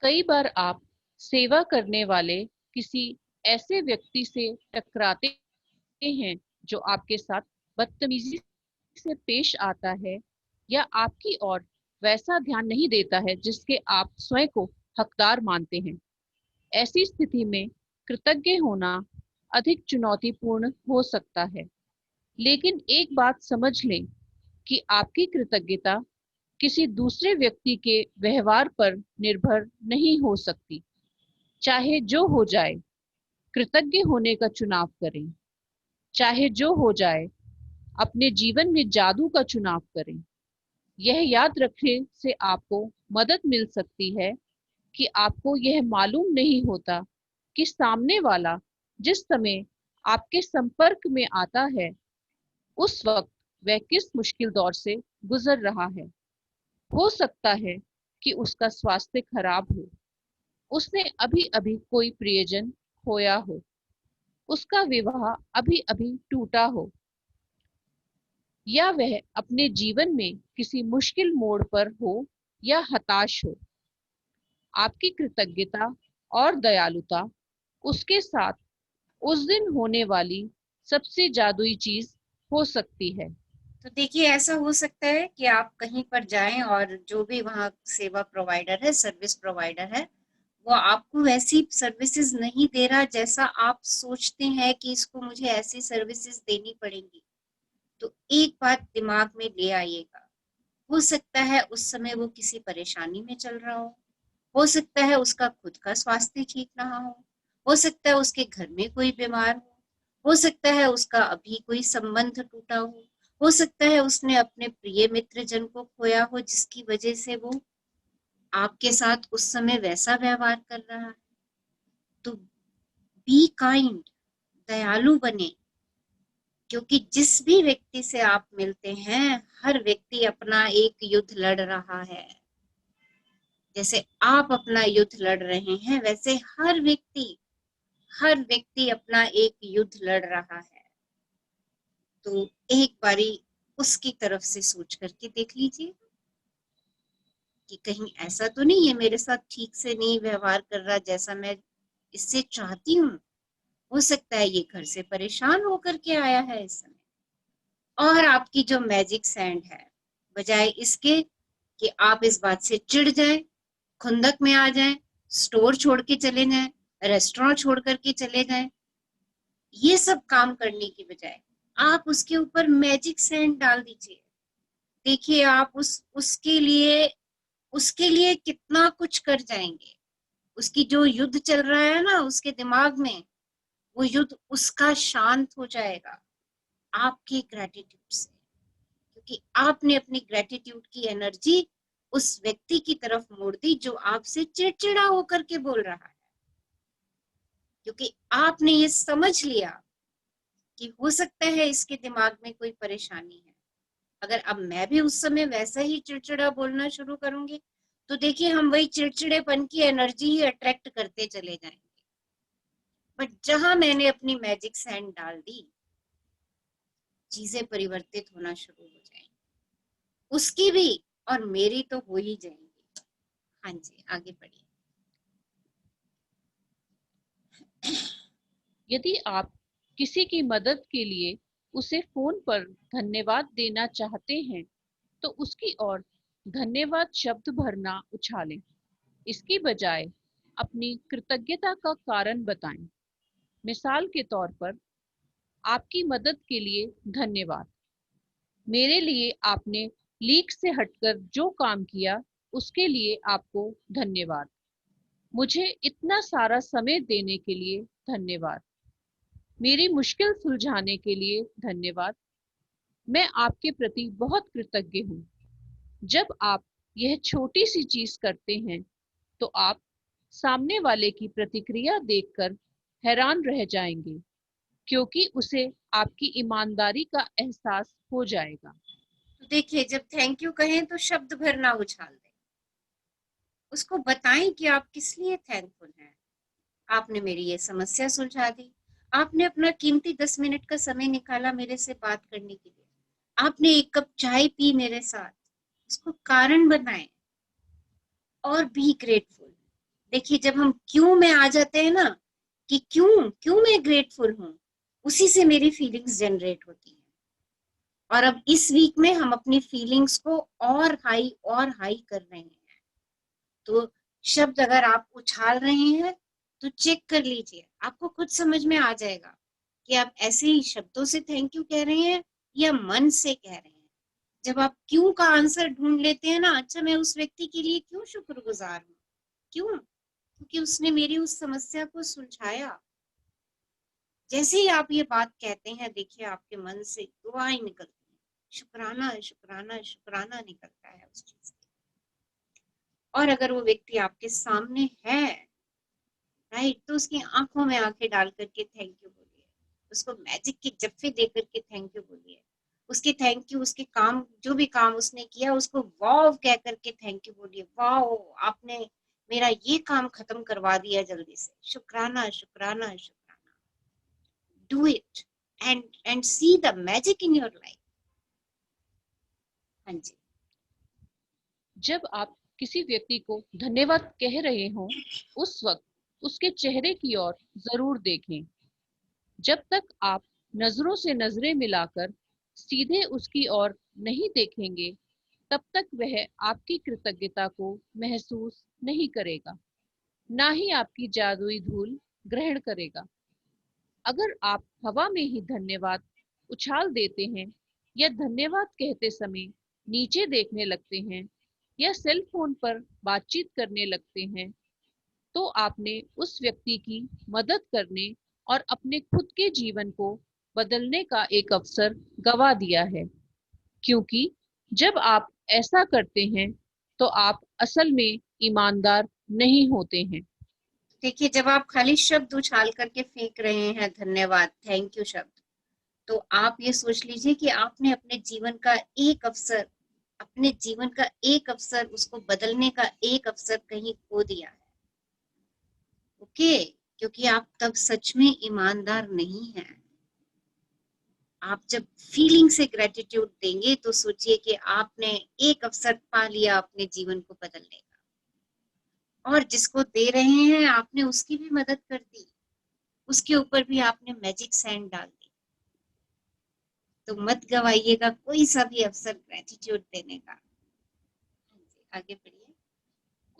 कई बार आप सेवा करने वाले किसी ऐसे व्यक्ति से टकराते हैं जो आपके साथ बदतमीजी से पेश आता है या आपकी ओर वैसा ध्यान नहीं देता है जिसके आप स्वयं को हकदार मानते हैं। ऐसी स्थिति में कृतज्ञ होना अधिक चुनौतीपूर्ण हो सकता है, लेकिन एक बात समझ लें कि आपकी कृतज्ञता किसी दूसरे व्यक्ति के व्यवहार पर निर्भर नहीं हो सकती। चाहे जो हो जाए, कृतज्ञ होने का चुनाव करें। चाहे जो हो जाए, अपने जीवन में जादू का चुनाव करें। यह याद रखने से आपको मदद मिल सकती है कि आपको यह मालूम नहीं होता कि सामने वाला जिस समय आपके संपर्क में आता है उस वक्त वह किस मुश्किल दौर से गुजर रहा है। हो सकता है कि उसका स्वास्थ्य खराब हो, उसने अभी अभी कोई प्रियजन खोया हो, उसका विवाह अभी अभी टूटा हो, या वह अपने जीवन में किसी मुश्किल मोड़ पर हो या हताश हो। आपकी कृतज्ञता और दयालुता उसके साथ उस दिन होने वाली सबसे जादुई चीज हो सकती है। तो देखिए ऐसा हो सकता है कि आप कहीं पर जाएं और जो भी वहाँ सेवा प्रोवाइडर है, सर्विस प्रोवाइडर है, वो आपको वैसी सर्विसेज नहीं दे रहा जैसा आप सोचते हैं कि इसको मुझे ऐसी सर्विसेज देनी पड़ेंगी। तो एक बात दिमाग में ले आइएगा, हो सकता है उस समय वो किसी परेशानी में चल रहा हो सकता है उसका खुद का स्वास्थ्य ठीक ना हो सकता है उसके घर में कोई बीमार हो सकता है उसका अभी कोई संबंध टूटा हो सकता है उसने अपने प्रिय मित्र जन को खोया हो जिसकी वजह से वो आपके साथ उस समय वैसा व्यवहार कर रहा है। तो बी काइंड, दयालु बने, क्योंकि जिस भी व्यक्ति से आप मिलते हैं हर व्यक्ति अपना एक युद्ध लड़ रहा है। जैसे आप अपना युद्ध लड़ रहे हैं वैसे हर व्यक्ति अपना एक युद्ध लड़ रहा है। तो एक बारी उसकी तरफ से सोच करके देख लीजिए कि कहीं ऐसा तो नहीं है मेरे साथ ठीक से नहीं व्यवहार कर रहा जैसा मैं इससे चाहती हूँ। हो सकता है ये घर से परेशान होकर के आया है इस समय, और आपकी जो मैजिक सैंड है, बजाय इसके कि आप इस बात से चिढ़ जाएं, खुंदक में आ जाएं, स्टोर छोड़ के चले जाएं, रेस्टोरेंट छोड़ करके चले जाएं, ये सब काम करने की बजाय आप उसके ऊपर मैजिक सैंड डाल दीजिए। देखिए आप उसके लिए कितना कुछ कर जाएंगे। उसकी जो युद्ध चल रहा है ना उसके दिमाग में, वो युद्ध उसका शांत हो जाएगा। आपके ग्रेटिट्यूड से, क्योंकि आपने अपनी ग्रेटिट्यूड की एनर्जी उस व्यक्ति की तरफ मोड़ दी जो आपसे चिड़चिड़ा होकर के बोल रहा है, क्योंकि आपने ये समझ लिया कि हो सकता है इसके दिमाग में कोई परेशानी है। अगर अब मैं भी उस समय वैसा ही चिड़चिड़ा बोलना शुरू करूंगी तो देखिए हम वही चिड़चिड़ेपन की एनर्जी ही अट्रैक्ट करते चले जाएंगे। बट जहां मैंने अपनी मैजिक सैंड डाल दी, चीजें परिवर्तित होना शुरू हो जाएंगी, उसकी भी और मेरी तो हो ही जाएंगी। हाँ जी, आगे बढ़िए। यदि आप किसी की मदद के लिए उसे फोन पर धन्यवाद देना चाहते हैं तो उसकी ओर धन्यवाद शब्द भरना उछालें। इसकी बजाय अपनी कृतज्ञता का कारण बताएं। मिसाल के तौर पर, आपकी मदद के लिए धन्यवाद। मेरे लिए आपने लीक से हटकर जो काम किया उसके लिए आपको धन्यवाद। मुझे इतना सारा समय देने के लिए धन्यवाद। मेरी मुश्किल सुलझाने के लिए धन्यवाद। मैं आपके प्रति बहुत कृतज्ञ हूँ। जब आप यह छोटी सी चीज करते हैं तो आप सामने वाले की प्रतिक्रिया देखकर हैरान रह जाएंगे, क्योंकि उसे आपकी ईमानदारी का एहसास हो जाएगा। तो देखिए, जब थैंक यू कहें तो शब्द भरना उछाल दें, उसको बताएं कि आप किस लिए थैंकफुल हैं। आपने मेरी ये समस्या सुलझा दी, आपने अपना कीमती 10 मिनट का समय निकाला मेरे से बात करने के लिए, आपने एक कप चाय पी मेरे साथ, उसको कारण बनाएं और बी ग्रेटफुल। देखिए, जब हम क्यों में आ जाते हैं ना कि क्यों मैं ग्रेटफुल हूँ, उसी से मेरी फीलिंग्स जनरेट होती है। और अब इस वीक में हम अपनी फीलिंग्स को और हाई कर रहे हैं। तो शब्द अगर आप उछाल रहे हैं तो चेक कर लीजिए, आपको खुद समझ में आ जाएगा कि आप ऐसे ही शब्दों से थैंक यू कह रहे हैं या मन से कह रहे हैं। जब आप क्यों का आंसर ढूंढ लेते हैं ना, अच्छा मैं उस व्यक्ति के लिए क्यों शुक्रगुजार हूँ, क्यों, क्योंकि उसने मेरी उस समस्या को सुलझाया। जैसे ही आप ये बात कहते हैं, देखिए आपके मन से दुआएं निकलती हैं, शुक्राना शुक्राना शुक्राना निकलता है उस चीज के। और अगर वो व्यक्ति आपके सामने है, राइट, तो उसकी आंखों में आंखें डाल करके थैंक यू बोलिए, उसको मैजिक के जफ्फे दे करके थैंक यू बोलिए, उसके थैंक यू, उसके काम, जो भी काम उसने किया उसको वाव कह करके थैंक यू बोलिए, वाव आपने मेरा ये काम खत्म करवा दिया जल्दी से, शुक्राना शुक्राना शुक्राना। Do it and see the magic in your life. हाँ जी। जब आप किसी व्यक्ति को धन्यवाद कह रहे हों, उस वक्त उसके चेहरे की ओर जरूर देखें। जब तक आप नजरों से नजरें मिलाकर सीधे उसकी ओर नहीं देखेंगे, तब तक वह आपकी कृतज्ञता को महसूस नहीं करेगा, ना ही आपकी जादुई धूल ग्रहण करेगा। अगर आप हवा में ही धन्यवाद उछाल देते हैं या धन्यवाद कहते समय नीचे देखने लगते हैं या सेल फोन पर बातचीत करने लगते हैं, तो आपने उस व्यक्ति की मदद करने और अपने खुद के जीवन को बदलने का एक अवसर गवा दिया है। क्योंकि जब आप ऐसा करते हैं तो आप असल में ईमानदार नहीं होते हैं। देखिए, जब आप खाली शब्द उछाल करके फेंक रहे हैं धन्यवाद, थैंक यू शब्द, तो आप ये सोच लीजिए कि आपने अपने जीवन का एक अवसर, अपने जीवन का एक अवसर, उसको बदलने का एक अवसर कहीं खो दिया है। ओके, क्योंकि आप तब सच में ईमानदार नहीं हैं। आप जब फीलिंग से ग्रेटिट्यूड देंगे तो सोचिए कि आपने एक अवसर पा लिया अपने जीवन को बदलने का, और जिसको दे रहे हैं आपने उसकी भी मदद कर दी, उसके ऊपर भी आपने मैजिक सैंड डाल दी। तो मत गवाइएगा कोई सा भी अवसर ग्रेटिट्यूड देने का। आगे बढ़िए।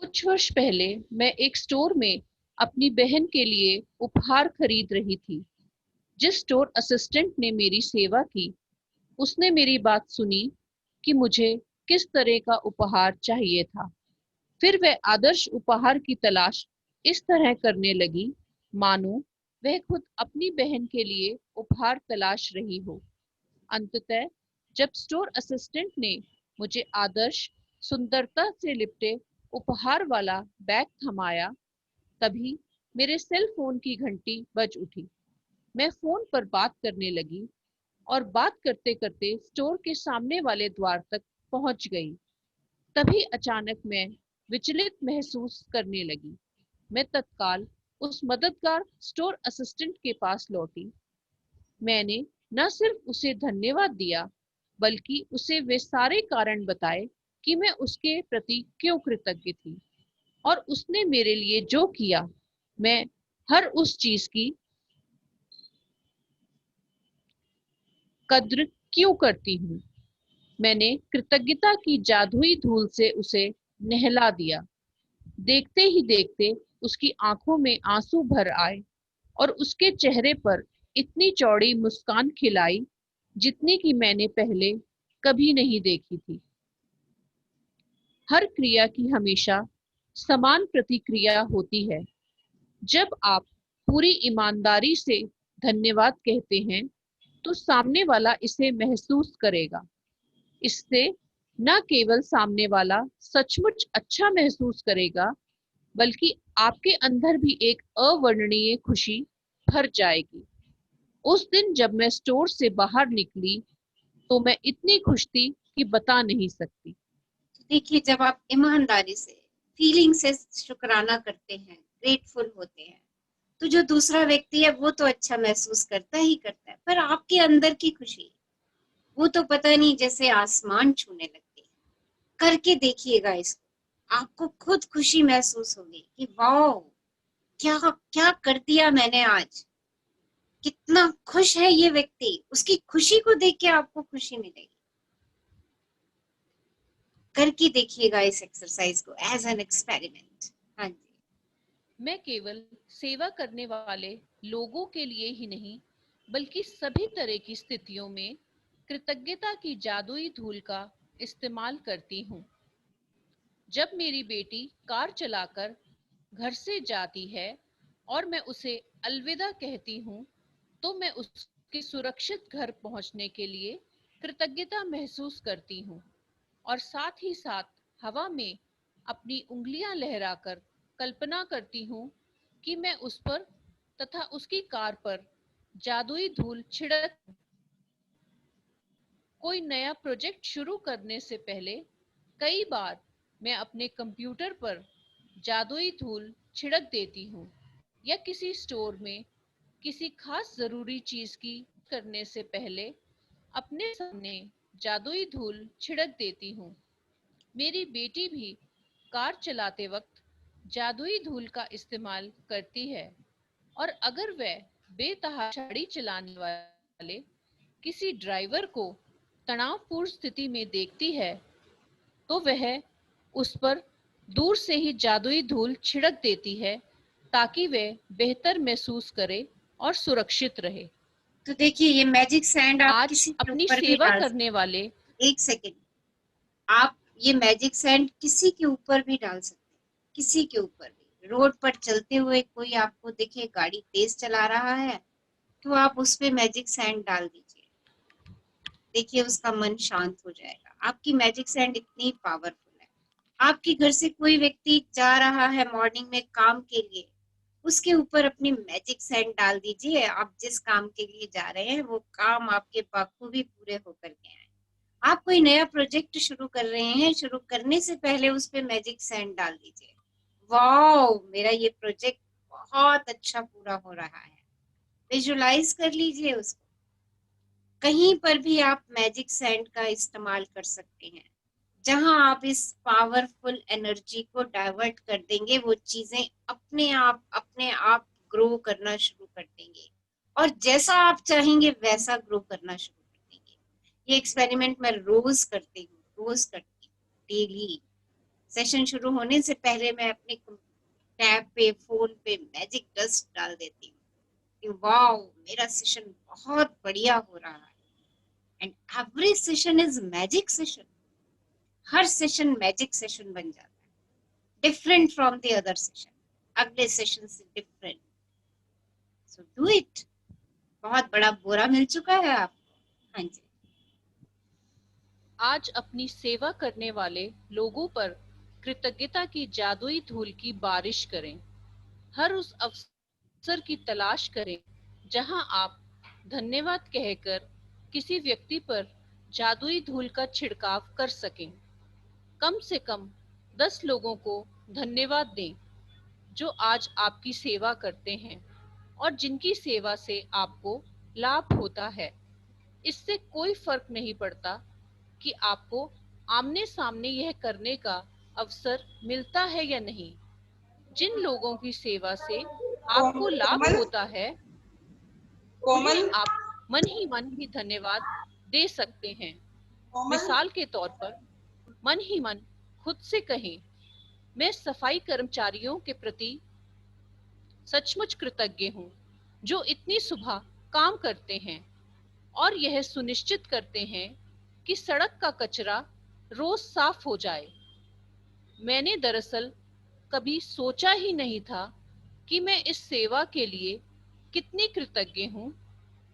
कुछ वर्ष पहले मैं एक स्टोर में अपनी बहन के लिए उपहार खरीद रही थी। जिस स्टोर असिस्टेंट ने मेरी सेवा की, उसने मेरी बात सुनी कि मुझे किस तरह का उपहार चाहिए था। फिर वह आदर्श उपहार की तलाश इस तरह करने लगी मानो वह खुद अपनी बहन के लिए उपहार तलाश रही हो। अंततः जब स्टोर असिस्टेंट ने मुझे आदर्श सुंदरता से लिपटे उपहार वाला बैग थमाया, तभी मेरे सेल फोन की घंटी बज उठी। मैं फोन पर बात करने लगी और बात करते करते स्टोर के सामने वाले द्वार तक पहुंच गई। तभी अचानक मैं विचलित महसूस करने लगी। मैं तत्काल उस मददगार स्टोर असिस्टेंट के पास लौटी। मैंने न सिर्फ उसे धन्यवाद दिया, बल्कि उसे वे सारे कारण बताए कि मैं उसके प्रति क्यों कृतज्ञ थी और उसने मेरे लिए जो किया, मैं हर उस चीज की कद्र क्यों करती हूँ। मैंने कृतज्ञता की जादुई धूल से उसे नहला दिया। देखते ही देखते उसकी आंखों में आंसू भर आए और उसके चेहरे पर इतनी चौड़ी मुस्कान खिलाई जितनी कि मैंने पहले कभी नहीं देखी थी। हर क्रिया की हमेशा समान प्रतिक्रिया होती है। जब आप पूरी ईमानदारी से धन्यवाद कहते हैं, तो सामने वाला इसे महसूस करेगा। इससे न केवल सामने वाला सचमुच अच्छा महसूस करेगा, बल्कि आपके अंदर भी एक अवर्णनीय खुशी भर जाएगी। उस दिन जब मैं स्टोर से बाहर निकली, तो मैं इतनी खुश थी कि बता नहीं सकती। देखिए, जब आप ईमानदारी से, फीलिंग से शुक्राना करते हैं, ग्रेटफुल होते हैं, तो जो दूसरा व्यक्ति है वो तो अच्छा महसूस करता ही करता है, पर आपके अंदर की खुशी, वो तो पता नहीं जैसे आसमान छूने लगती है। करके देखिएगा इसको, आपको खुद खुशी महसूस होगी कि वाओ, क्या क्या कर दिया मैंने आज, कितना खुश है ये व्यक्ति। उसकी खुशी को देख के आपको खुशी मिलेगी। करके देखिएगा इस एक्सरसाइज को एज एन एक्सपेरिमेंट। हाँ जी। मैं केवल सेवा करने वाले लोगों के लिए ही नहीं, बल्कि सभी तरह की स्थितियों में कृतज्ञता की जादुई धूल का इस्तेमाल करती हूँ। जब मेरी बेटी कार चलाकर घर से जाती है और मैं उसे अलविदा कहती हूँ, तो मैं उसके सुरक्षित घर पहुंचने के लिए कृतज्ञता महसूस करती हूँ और साथ ही साथ हवा में अपनी उंगलियां लहराकर कल्पना करती हूँ कि मैं उस पर तथा उसकी कार पर जादुई धूल छिड़क। कोई नया प्रोजेक्ट शुरू करने से पहले कई बार मैं अपने कंप्यूटर पर जादुई धूल छिड़क देती हूँ या किसी स्टोर में किसी खास जरूरी चीज की करने से पहले अपने सामने जादुई धूल छिड़क देती हूँ। मेरी बेटी भी कार चलाते वक्त जादुई धूल का इस्तेमाल करती है और अगर वह बेतहाशा गाड़ी चलाने वाले किसी ड्राइवर को तनावपूर्ण स्थिति में देखती है, तो वह उस पर दूर से ही जादुई धूल छिड़क देती है ताकि वह बेहतर महसूस करे और सुरक्षित रहे। तो देखिए, ये मैजिक सैंड आप आज किसी के अपनी ऊपर भी सेवा डाल करने सकते वाले हैं। एक सेकेंड, आप ये मैजिक सैंड किसी के ऊपर भी डाल सकते हैं, किसी के ऊपर भी। रोड पर चलते हुए कोई आपको दिखे गाड़ी तेज चला रहा है, तो आप उस पे मैजिक सैंड डाल दीजिए। देखिए, उसका मन शांत हो जाएगा। आपकी मैजिक सैंड इतनी पावरफुल है। आपके घर से कोई व्यक्ति जा रहा है मॉर्निंग में काम के लिए, उसके ऊपर अपनी मैजिक सैंड डाल दीजिए। आप जिस काम के लिए जा रहे हैं वो काम आपके बखूबी पूरे होकर के आए। आप कोई नया प्रोजेक्ट शुरू कर रहे हैं, शुरू करने से पहले उस पे मैजिक सैंड डाल दीजिए। वाओ, मेरा ये प्रोजेक्ट बहुत अच्छा पूरा हो रहा है। विजुलाइज कर लीजिए उसको। कहीं पर भी आप मैजिक सैंड का इस्तेमाल कर सकते हैं। जहां आप इस पावरफुल एनर्जी को डाइवर्ट कर देंगे, वो चीजें अपने आप ग्रो करना शुरू कर देंगे और जैसा आप चाहेंगे वैसा ग्रो करना शुरू कर देंगे। ये एक्सपेरिमेंट मैं रोज करती हूँ, डेली। सेशन शुरू होने से पहले मैं अपने टैब पे, फोन पे मैजिक डस्ट डाल देती हूँ कि वाओ, मेरा सेशन बहुत बढ़िया हो रहा है। And every session is magic session. Her session magic session बन जाता है, different from the other session, अगले सेशन से डिफरेंट। So do it. बहुत बड़ा बोरा मिल चुका है आपको। हाँ जी। आज अपनी सेवा करने वाले लोगों पर कृतज्ञता की जादुई धूल की बारिश करें। हर उस अवसर की तलाश करें जहां आप धन्यवाद कहकर किसी व्यक्ति पर जादुई धूल का छिड़काव कर सकें। कम से कम 10 लोगों को धन्यवाद दें जो आज आपकी सेवा करते हैं और जिनकी सेवा से आपको लाभ होता है। इससे कोई फर्क नहीं पड़ता कि आपको आमने सामने यह करने का अवसर मिलता है या नहीं। जिन लोगों की सेवा से आपको लाभ कोमल होता है कोमल उन्हें आप मन ही धन्यवाद दे सकते हैं। कोमल मिसाल के तौर पर मन ही मन खुद से कहें, मैं सफाई कर्मचारियों के प्रति सचमुच कृतज्ञ हूँ जो इतनी सुबह काम करते हैं और यह सुनिश्चित करते हैं कि सड़क का कचरा रोज साफ हो जाए। मैंने दरअसल कभी सोचा ही नहीं था कि मैं इस सेवा के लिए कितनी कृतज्ञ हूँ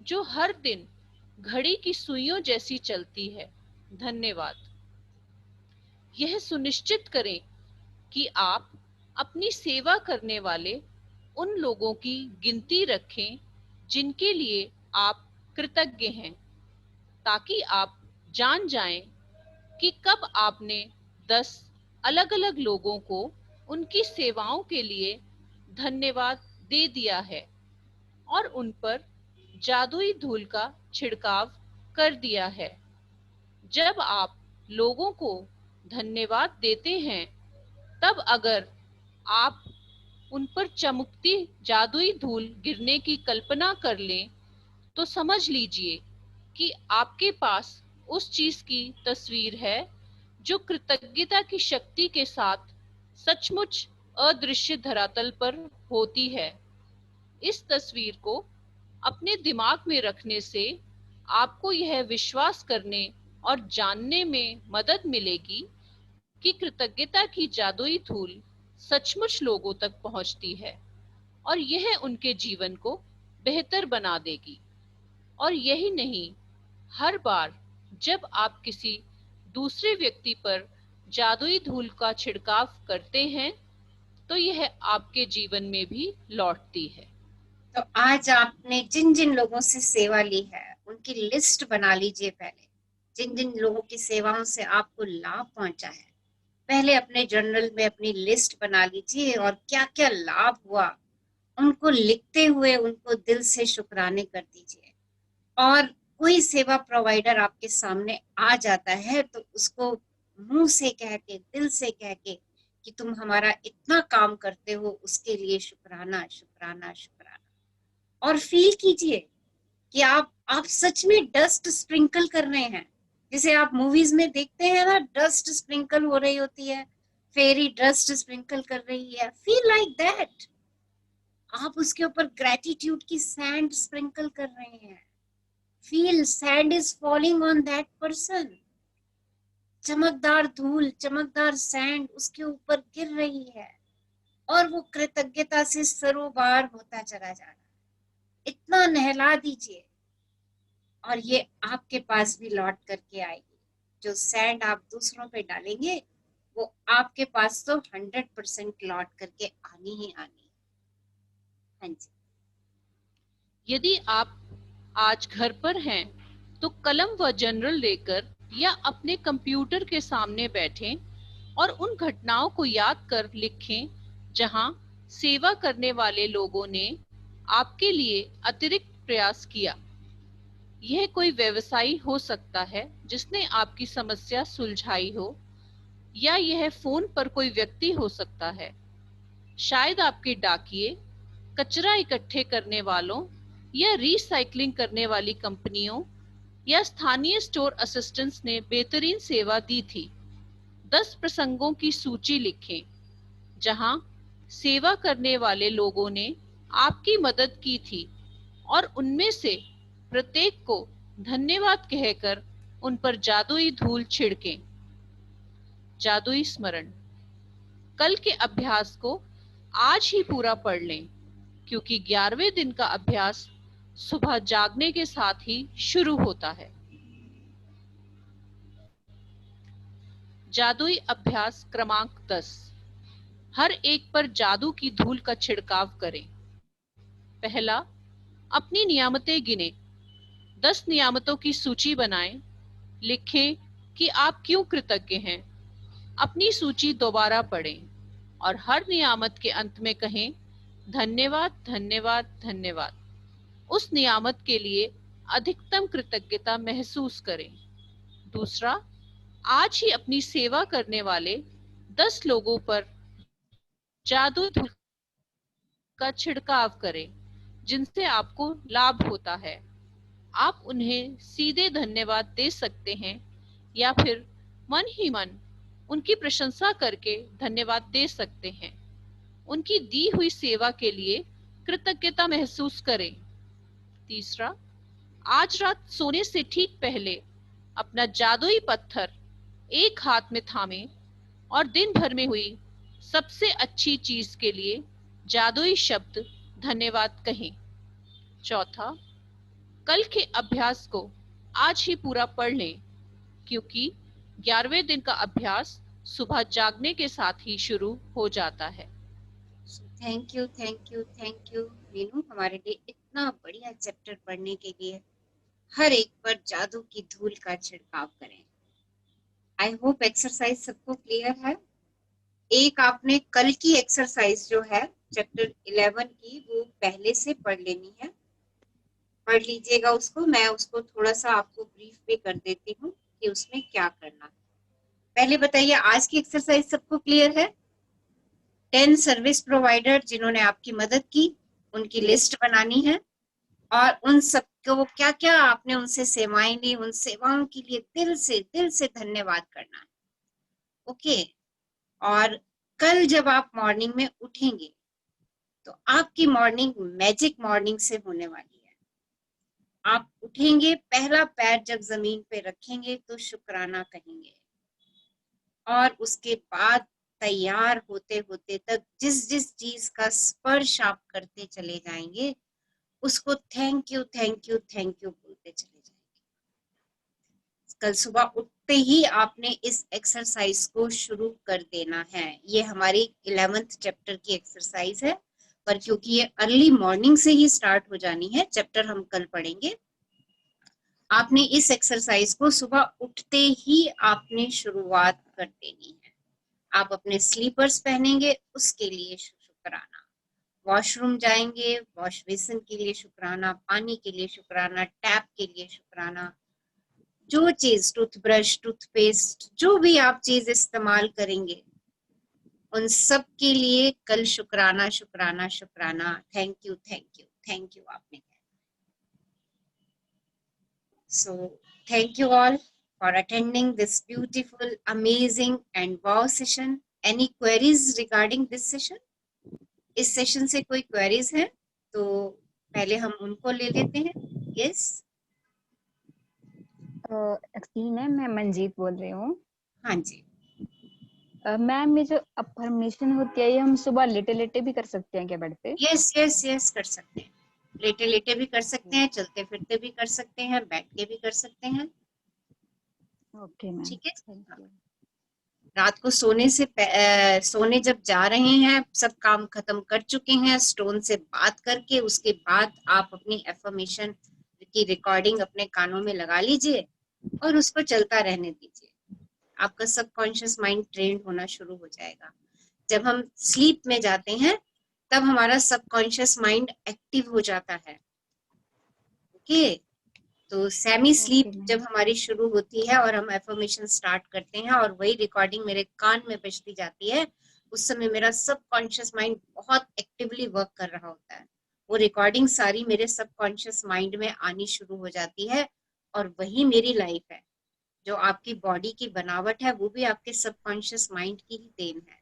जो हर दिन घड़ी की सुइयों जैसी चलती है। धन्यवाद। यह सुनिश्चित करें कि आप अपनी सेवा करने वाले उन लोगों की गिनती रखें जिनके लिए आप कृतज्ञ हैं, ताकि आप जान जाएं कि कब आपने 10 अलग-अलग लोगों को उनकी सेवाओं के लिए धन्यवाद दे दिया है और उन पर जादुई धूल का छिड़काव कर दिया है। जब आप लोगों को धन्यवाद देते हैं, तब अगर आप उन पर चमकती जादुई धूल गिरने की कल्पना कर लें, तो समझ लीजिए कि आपके पास उस चीज की तस्वीर है जो कृतज्ञता की शक्ति के साथ सचमुच अदृश्य धरातल पर होती है। इस तस्वीर को अपने दिमाग में रखने से आपको यह विश्वास करने और जानने में मदद मिलेगी कि कृतज्ञता की जादुई धूल सचमुच लोगों तक पहुंचती है और यह उनके जीवन को बेहतर बना देगी। और यही नहीं, हर बार जब आप किसी दूसरे व्यक्ति पर जादुई धूल का छिड़काव करते हैं, तो यह आपके जीवन में भी लौटती है। तो आज आपने जिन जिन लोगों से सेवा ली है उनकी लिस्ट बना लीजिए। पहले जिन जिन लोगों की सेवाओं से आपको लाभ पहुंचा है, पहले अपने जर्नल में अपनी लिस्ट बना लीजिए और क्या क्या लाभ हुआ उनको लिखते हुए उनको दिल से शुक्राने कर दीजिए। और कोई सेवा प्रोवाइडर आपके सामने आ जाता है तो उसको मुंह से कह के, दिल से कह के कि तुम हमारा इतना काम करते हो, उसके लिए शुक्राना शुक्राना शुक्राना। और फील कीजिए कि आप सच में डस्ट स्प्रिंकल कर रहे हैं, जैसे आप मूवीज में देखते हैं ना, डस्ट स्प्रिंकल हो रही होती है, फेरी डस्ट स्प्रिंकल कर रही है। Feel like that. आप उसके ऊपर ग्रेटिट्यूड की सैंड स्प्रिंकल कर रहे हैं। Feel sand is falling on that person. चमकदार धूल, चमकदार सैंड उसके ऊपर गिर रही है और वो कृतज्ञता से सरोबार होता चला जा रहा है। इतना नहला दीजिए और ये आपके पास भी लौट करके आएगी। जो सैंड आप दूसरों पे डालेंगे वो आपके पास तो 100% लौट करके आनी ही आनी। हाँ जी। यदि आप आज घर पर हैं, तो कलम व जर्नल लेकर या अपने कंप्यूटर के सामने बैठें और उन घटनाओं को याद कर लिखें जहां सेवा करने वाले लोगों ने आपके लिए अतिरिक्त प्रयास किया। यह कोई व्यवसायी हो सकता है जिसने आपकी समस्या सुलझाई हो, या यह फोन पर कोई व्यक्ति हो सकता है। शायद आपके डाकिये, कचरा इकट्ठे करने वालों या रिसाइकलिंग करने वाली कंपनियों या स्थानीय स्टोर असिस्टेंट्स ने बेहतरीन सेवा दी थी। 10 प्रसंगों की सूची लिखें जहां सेवा करने वाले लोगों ने आपकी मदद की थी और उनमें से प्रत्येक को धन्यवाद कहकर उन पर जादुई धूल छिड़कें। जादुई स्मरण। कल के अभ्यास को आज ही पूरा पढ़ लें, क्योंकि 11वें दिन का अभ्यास सुबह जागने के साथ ही शुरू होता है। जादुई अभ्यास क्रमांक 10। हर एक पर जादू की धूल का छिड़काव करें। पहला, अपनी नियामतें गिने। 10 नियामतों की सूची बनाएं। लिखें कि आप क्यों कृतज्ञ हैं। अपनी सूची दोबारा पढ़ें और हर नियामत के अंत में कहें, धन्यवाद, धन्यवाद, धन्यवाद। उस नियामत के लिए अधिकतम कृतज्ञता महसूस करें। दूसरा, आज ही अपनी सेवा करने वाले 10 लोगों पर जादू धूल का छिड़काव करें जिनसे आपको लाभ होता है। आप उन्हें सीधे धन्यवाद दे सकते हैं या फिर मन ही मन उनकी प्रशंसा करके धन्यवाद दे सकते हैं। उनकी दी हुई सेवा के लिए कृतज्ञता महसूस करें। तीसरा, आज रात सोने से ठीक पहले अपना जादुई पत्थर एक हाथ में थामें और दिन भर में हुई सबसे अच्छी चीज के लिए जादुई शब्द धन्यवाद कहें। चौथा, कल के अभ्यास को आज ही पूरा पढ़ लें क्योंकि 11वें दिन का अभ्यास सुबह जागने के साथ ही शुरू हो जाता है। Thank you, thank you, thank you Meenu, हमारे लिए इतना बढ़िया चैप्टर पढ़ने के लिए। हर एक पर जादू की धूल का छिड़काव करें। आई होप एक्सरसाइज सबको क्लियर है। एक आपने कल की एक्सरसाइज जो है चैप्टर 11 की, वो पहले से पढ़ लेनी है। पढ़ लीजिएगा उसको। मैं उसको थोड़ा सा आपको ब्रीफ भी कर देती हूँ कि उसमें क्या करना है। पहले बताइए, आज की एक्सरसाइज सबको क्लियर है? 10 सर्विस प्रोवाइडर जिन्होंने आपकी मदद की, उनकी लिस्ट बनानी है और उन सबको क्या क्या आपने उनसे सेवाएं ली, उन सेवाओं के लिए दिल से धन्यवाद करना है। ओके। और कल जब आप मॉर्निंग में उठेंगे तो आपकी मॉर्निंग मैजिक मॉर्निंग से होने वाली है। आप उठेंगे, पहला पैर जब जमीन पे रखेंगे तो शुक्राना कहेंगे और उसके बाद तैयार होते होते तक जिस जिस चीज का स्पर्श आप करते चले जाएंगे उसको thank you, thank you, thank you बोलते चले जाएंगे। कल सुबह उठते ही आपने इस एक्सरसाइज को शुरू कर देना है। ये हमारी 11th चैप्टर की एक्सरसाइज है, पर क्योंकि ये अर्ली मॉर्निंग से ही स्टार्ट हो जानी है, चैप्टर हम कल पढ़ेंगे। आपने इस एक्सरसाइज को सुबह उठते ही आपने शुरुआत कर देनी है। आप अपने स्लीपर्स पहनेंगे, उसके लिए शुक्राना। वॉशरूम जाएंगे, वॉश बेसिन के लिए शुक्राना, पानी के लिए शुक्राना, टैप के लिए शुक्राना। जो चीज, टूथब्रश, टूथपेस्ट, जो भी आप चीज इस्तेमाल करेंगे उन सब के लिए कल शुक्राना, शुक्राना, शुक्राना, thank you, thank you, thank you आपने कहा। So thank you all for attending this beautiful, amazing and wow session. Any queries regarding this session? इस सेशन से कोई क्वेरीज है तो पहले हम उनको ले लेते हैं। यस, एक्चुअली मैम मैं मंजीत बोल रही हूँ। हाँ जी मैम, ये जो अफर्मेशन होती है ये हम सुबह लेटे लेटे भी कर सकते हैं क्या बेड पे? यस यस यस कर सकते हैं। लेटे लेटे भी कर सकते हैं, चलते फिरते भी कर सकते हैं, बैठ के भी कर सकते हैं। ओके मैम, ठीक है। Thank you. रात को सोने जब जा रहे हैं, सब काम खत्म कर चुके हैं, स्टोन से बात करके उसके बाद आप अपनी एफर्मेशन की रिकॉर्डिंग अपने कानों में लगा लीजिए और उसको चलता रहने दीजिए। आपका सबकॉन्शियस माइंड ट्रेन होना शुरू हो जाएगा। जब हम स्लीप में जाते हैं तब हमारा सबकॉन्शियस माइंड एक्टिव हो जाता है। ओके, तो सेमी स्लीप जब हमारी शुरू होती है और हम एफर्मेशन स्टार्ट करते हैं और वही रिकॉर्डिंग मेरे कान में बजती जाती है, उस समय मेरा सबकॉन्शियस माइंड बहुत एक्टिवली वर्क कर रहा होता है। वो रिकॉर्डिंग सारी मेरे सबकॉन्शियस माइंड में आनी शुरू हो जाती है और वही मेरी लाइफ है। जो आपकी बॉडी की बनावट है वो भी आपके सबकॉन्शियस माइंड की ही देन है।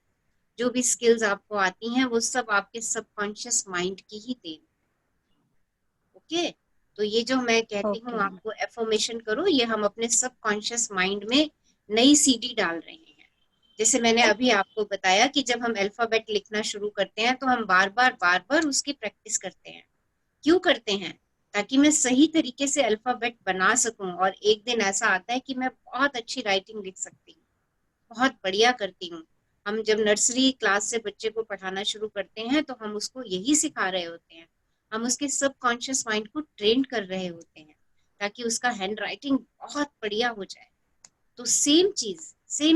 जो भी स्किल्स आपको आती हैं वो सब आपके सबकॉन्शियस माइंड की ही देन है। ओके, तो ये जो मैं कहती हूँ आपको एफर्मेशन करो, ये हम अपने सबकॉन्शियस माइंड में नई सीडी डाल रहे हैं। जैसे मैंने अभी आपको बताया कि जब हम अल्फाबेट लिखना शुरू करते हैं तो हम बार बार उसकी प्रैक्टिस करते हैं। क्यों करते हैं? ताकि मैं सही तरीके से अल्फाबेट बना सकूं और एक दिन ऐसा आता है कि मैं बहुत अच्छी राइटिंग लिख सकती हूँ। बहुत बढ़िया करती हूँ। हम जब नर्सरी क्लास से बच्चे को पढ़ाना शुरू करते हैं तो हम उसको यही सिखा रहे होते हैं, हम उसके सबकॉन्शियस माइंड को ट्रेन कर रहे होते हैं ताकि उसका हैंड राइटिंग बहुत बढ़िया हो जाए। तो सेम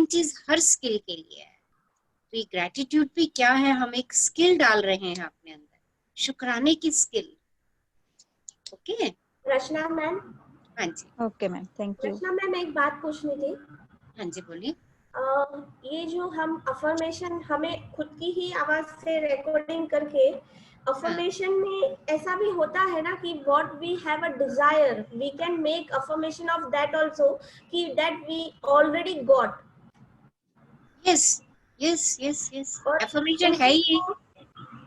चीज हर स्किल के लिए है। तो ये ग्रेटिट्यूड भी क्या है, हम एक स्किल डाल रहे हैं अपने अंदर, शुक्राने की स्किल। Okay Rachna ma'am. हाँ जी। Okay ma'am, thank you. Rachna ma'am, एक बात पूछनी थी। हाँ जी बोलिए। ये जो हम अफर्मेशन हमें खुद की ही आवाज से रिकॉर्डिंग करके अफर्मेशन में ऐसा भी होता है ना कि what we have a desire we can make affirmation of that also, कि that we already got. Yes yes yes yes, और अफर्मेशन है ही।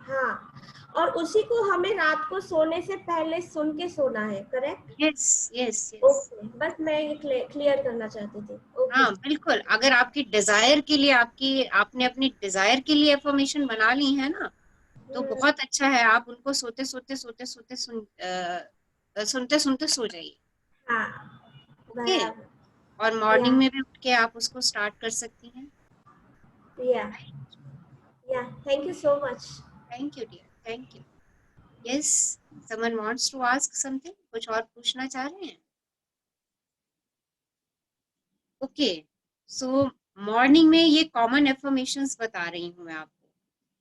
हाँ, और उसी को हमें रात को सोने से पहले सुन के सोना है, correct? Yes yes yes. Okay, बस मैं ये क्लियर करना चाहती थी। ओके। हाँ बिल्कुल, अगर आपकी डिजायर के लिए आपने अपनी डिजायर के लिए अफर्मेशन बना ली है ना, तो बहुत अच्छा है। आप उनको सोते सोते सुनते सुनते सो जाइए। हाँ, ओके, और मॉर्निंग या में भी उठ के आप उसको स्टार्ट कर सकती हैं। या thank you so much. Thank you dear, thank you. Yes, someone wants to ask something, कुछ और पूछना चाह रहे हैं? ओके, सो मॉर्निंग में ये कॉमन एफर्मेशंस बता रही हूँ मैं आपको,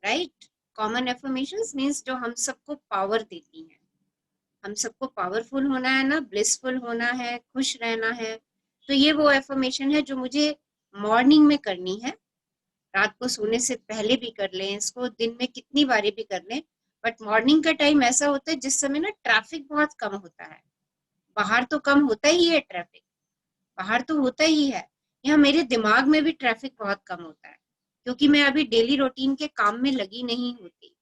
राइट? कॉमन एफर्मेशंस मींस जो हम सबको पावर देती हैं। हम सबको पावरफुल होना है ना, ब्लिसफुल होना है, खुश रहना है। तो ये वो एफर्मेशन है जो मुझे मॉर्निंग में करनी है। रात को सोने से पहले भी कर लें इसको, दिन में कितनी बारी भी कर लें, बट मॉर्निंग का टाइम ऐसा होता है जिस समय ना ट्रैफिक बहुत कम होता है। बाहर तो कम होता ही है ट्रैफिक, बाहर तो होता ही है, यहाँ मेरे दिमाग में भी ट्रैफिक बहुत कम होता है क्योंकि मैं अभी डेली रूटीन के काम में लगी नहीं होती,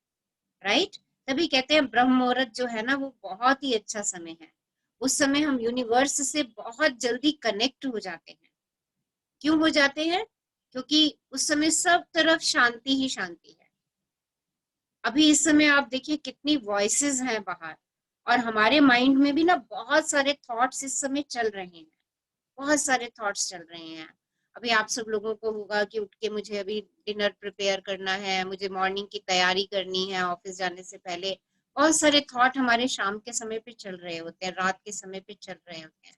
राइट? तभी कहते हैं ब्रह्म मुहूर्त जो है ना, वो बहुत ही अच्छा समय है। उस समय हम यूनिवर्स से बहुत जल्दी कनेक्ट हो जाते हैं। क्यों हो जाते हैं? क्योंकि उस समय सब तरफ शांति ही शांति है। अभी इस समय आप देखिए कितनी वॉइसेस हैं बाहर, और हमारे माइंड में भी ना बहुत सारे थॉट्स इस समय चल रहे हैं, बहुत सारे थॉट्स चल रहे हैं। अभी आप सब लोगों को होगा कि उठ के मुझे अभी डिनर प्रिपेयर करना है, मुझे मॉर्निंग की तैयारी करनी है ऑफिस जाने से पहले। बहुत सारे थॉट हमारे शाम के समय पे चल रहे होते हैं, रात के समय पे चल रहे होते हैं।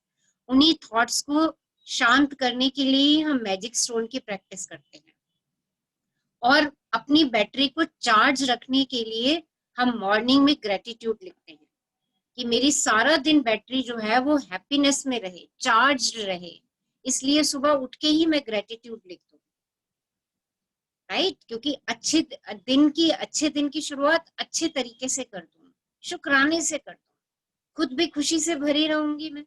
उन्हीं थॉट्स को शांत करने के लिए हम मैजिक स्टोन की प्रैक्टिस करते हैं, और अपनी बैटरी को चार्ज रखने के लिए हम मॉर्निंग में ग्रेटिट्यूड लिखते हैं कि मेरी सारा दिन बैटरी जो है वो हैप्पीनेस में रहे, चार्ज रहे। इसलिए सुबह उठ के ही मैं ग्रेटिट्यूड लिख दूं, राइट? क्योंकि अच्छे दिन की शुरुआत अच्छे तरीके से कर दूं, शुक्राने से कर दूं। खुद भी खुशी से भरी रहूंगी मैं।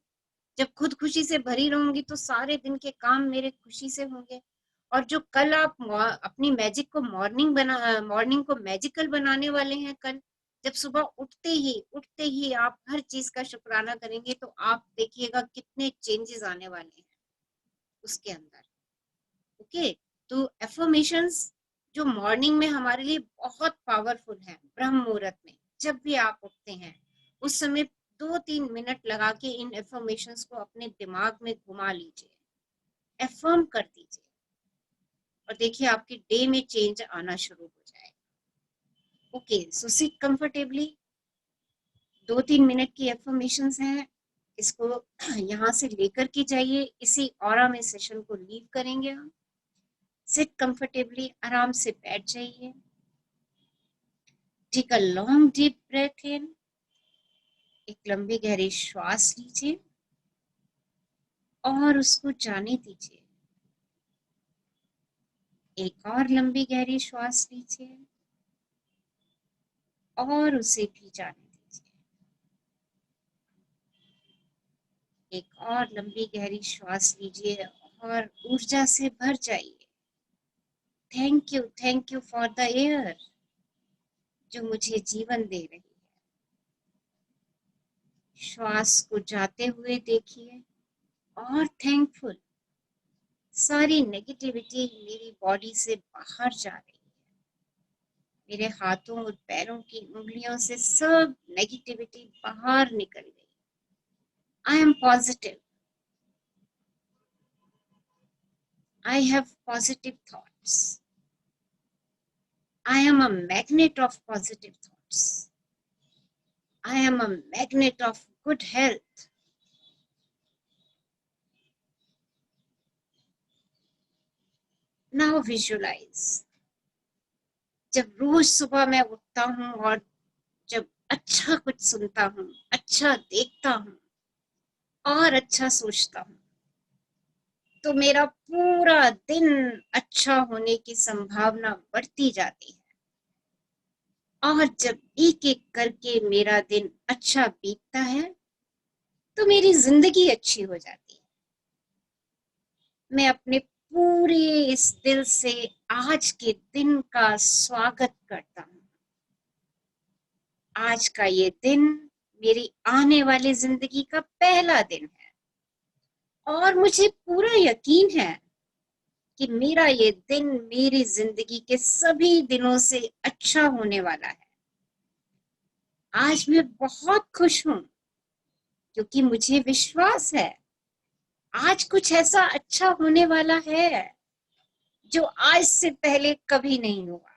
जब खुद खुशी से भरी रहूंगी तो सारे दिन के काम मेरे खुशी से होंगे। और जो कल आप अपनी मैजिक को मॉर्निंग को मैजिकल बनाने वाले हैं, कल जब सुबह उठते ही आप हर चीज का शुक्राना करेंगे तो आप देखिएगा कितने चेंजेस आने वाले हैं उसके अंदर। ओके, तो एफर्मेशंस जो मॉर्निंग में हमारे लिए बहुत पावरफुल है, ब्रह्म मुहूर्त में जब भी आप उठते हैं उस समय 2-3 मिनट लगा के इन एफर्मेशंस को अपने दिमाग में घुमा लीजिए, एफर्म कर दीजिए, और देखिए आपके डे में चेंज आना शुरू हो जाएगा। Okay, so sit comfortably. 2-3 minute की एफर्मेशंस हैं, इसको यहाँ से लेकर के जाइए, इसी ऑरा में सेशन को लीव करेंगे हम। सिट कंफर्टेबली, आराम से बैठ जाइए। Take a long deep breath in, एक लंबी गहरी श्वास लीजिए और उसको जाने दीजिए। एक और लंबी गहरी श्वास लीजिए और उसे भी जाने दीजिए। एक और लंबी गहरी श्वास लीजिए और ऊर्जा से भर जाइए। Thank you for the air जो मुझे जीवन दे रही है। श्वास को जाते हुए देखिए और थैंकफुल, सारी नेगेटिविटी मेरी बॉडी से बाहर जा रही है। मेरे हाथों और पैरों की उंगलियों से सब नेगेटिविटी बाहर निकल गई। I am positive, I have positive thoughts. I am a magnet of positive thoughts. I am a magnet of good health. Now visualize. जब रोज सुबह मैं उठता हूँ और जब अच्छा कुछ सुनता हूँ, अच्छा देखता हूँ और अच्छा सोचता हूँ, तो मेरा पूरा दिन अच्छा होने की संभावना बढ़ती जाती है। और जब एक एक करके मेरा दिन अच्छा बीतता है तो मेरी जिंदगी अच्छी हो जाती है। मैं अपने पूरे इस दिल से आज के दिन का स्वागत करता हूँ। आज का ये दिन मेरी आने वाली जिंदगी का पहला दिन है और मुझे पूरा यकीन है कि मेरा ये दिन मेरी जिंदगी के सभी दिनों से अच्छा होने वाला है। आज मैं बहुत खुश हूँ क्योंकि मुझे विश्वास है आज कुछ ऐसा अच्छा होने वाला है जो आज से पहले कभी नहीं हुआ।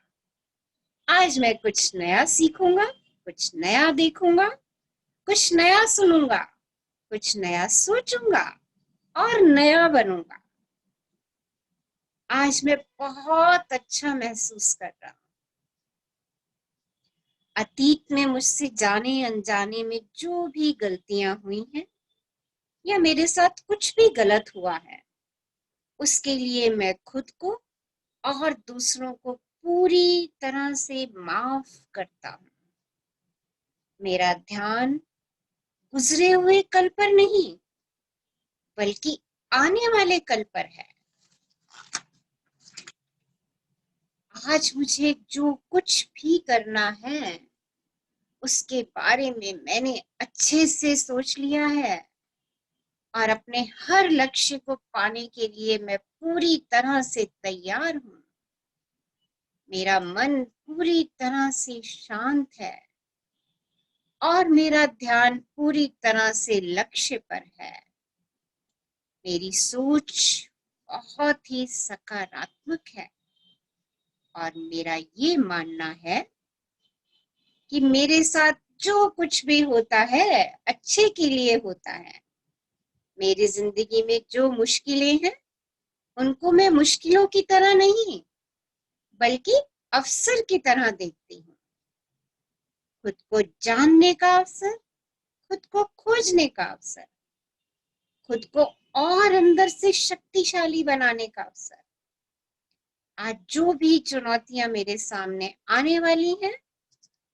आज मैं कुछ नया सीखूंगा, कुछ नया देखूंगा, कुछ नया सुनूंगा, कुछ नया सोचूंगा और नया बनूंगा। आज मैं बहुत अच्छा महसूस कर रहा हूँ। अतीत में मुझसे जाने अनजाने में जो भी गलतियां हुई हैं या मेरे साथ कुछ भी गलत हुआ है, उसके लिए मैं खुद को और दूसरों को पूरी तरह से माफ करता हूँ। मेरा ध्यान गुजरे हुए कल पर नहीं बल्कि आने वाले कल पर है। आज मुझे जो कुछ भी करना है उसके बारे में मैंने अच्छे से सोच लिया है और अपने हर लक्ष्य को पाने के लिए मैं पूरी तरह से तैयार हूँ। मेरा मन पूरी तरह से शांत है और मेरा ध्यान पूरी तरह से लक्ष्य पर है। मेरी सोच बहुत ही सकारात्मक है और मेरा ये मानना है कि मेरे साथ जो कुछ भी होता है अच्छे के लिए होता है। मेरी जिंदगी में जो मुश्किलें हैं उनको मैं मुश्किलों की तरह नहीं बल्कि अवसर की तरह देखती हूँ। खुद को जानने का अवसर, खुद को खोजने का अवसर, खुद को और अंदर से शक्तिशाली बनाने का अवसर। आज जो भी चुनौतियां मेरे सामने आने वाली हैं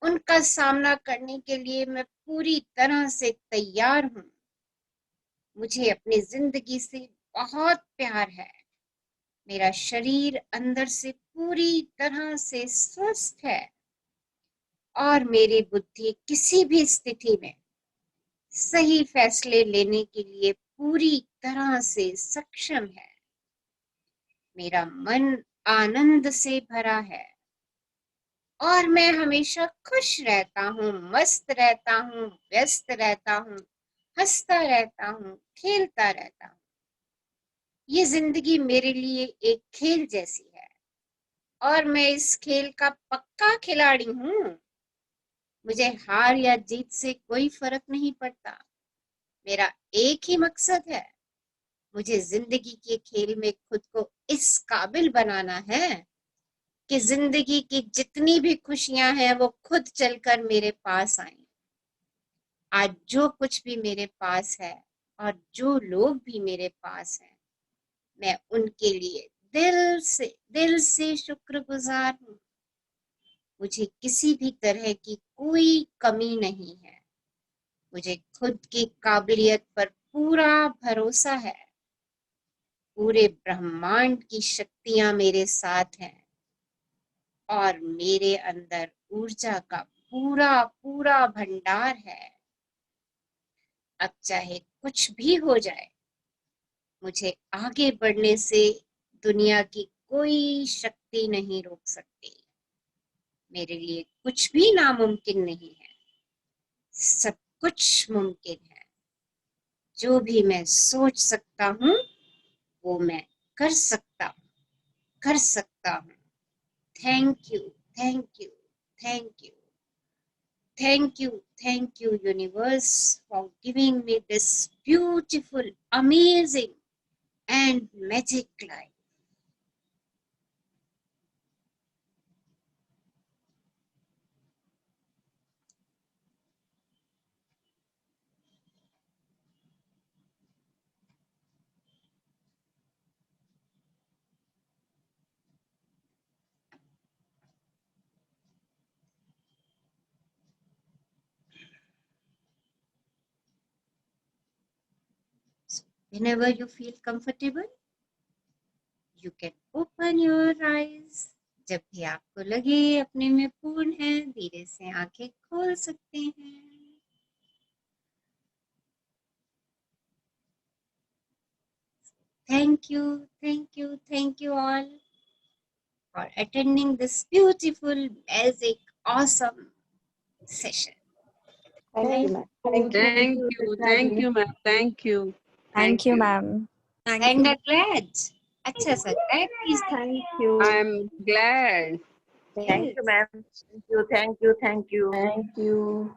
उनका सामना करने के लिए मैं पूरी तरह से तैयार हूँ। मुझे अपनी जिंदगी से बहुत प्यार है। मेरा शरीर अंदर से पूरी तरह से स्वस्थ है और मेरी बुद्धि किसी भी स्थिति में सही फैसले लेने के लिए पूरी तरह से सक्षम है। मेरा मन आनंद से भरा है और मैं हमेशा खुश रहता हूँ, मस्त रहता हूँ, व्यस्त रहता हूँ, हंसता रहता हूँ, खेलता रहता हूँ। ये जिंदगी मेरे लिए एक खेल जैसी है और मैं इस खेल का पक्का खिलाड़ी हूँ। मुझे हार या जीत से कोई फर्क नहीं पड़ता। मेरा एक ही मकसद है, मुझे जिंदगी के खेल में खुद को इस काबिल बनाना है कि जिंदगी की जितनी भी खुशियां हैं वो खुद चलकर मेरे पास आए। आज जो कुछ भी मेरे पास है और जो लोग भी मेरे पास हैं, मैं उनके लिए दिल से शुक्रगुजार हूँ। मुझे किसी भी तरह की कोई कमी नहीं है। मुझे खुद की काबिलियत पर पूरा भरोसा है। पूरे ब्रह्मांड की शक्तियां मेरे साथ हैं और मेरे अंदर ऊर्जा का पूरा पूरा भंडार है। अब चाहे कुछ भी हो जाए, मुझे आगे बढ़ने से दुनिया की कोई शक्ति नहीं रोक सकती। मेरे लिए कुछ भी नामुमकिन नहीं है, सब कुछ मुमकिन है। जो भी मैं सोच सकता हूँ वो मैं कर सकता हूँ। Thank you, thank you, thank you, thank you, thank you universe for giving me this beautiful, amazing and magic life. Whenever you feel comfortable, you can open your eyes. जब भी आपको लगे अपने में पूर्ण है, धीरे से आंखें खोल सकते हैं। Thank you, thank you, thank you all for attending this beautiful, magic, awesome session. Thank you, ma'am. Thank you, ma'am. Thank you. Thank you, ma'am. And glad. अच्छा सा glad is Thank you. I'm glad. Thank you, ma'am. Thank you. Thank you. Thank you. Thank you.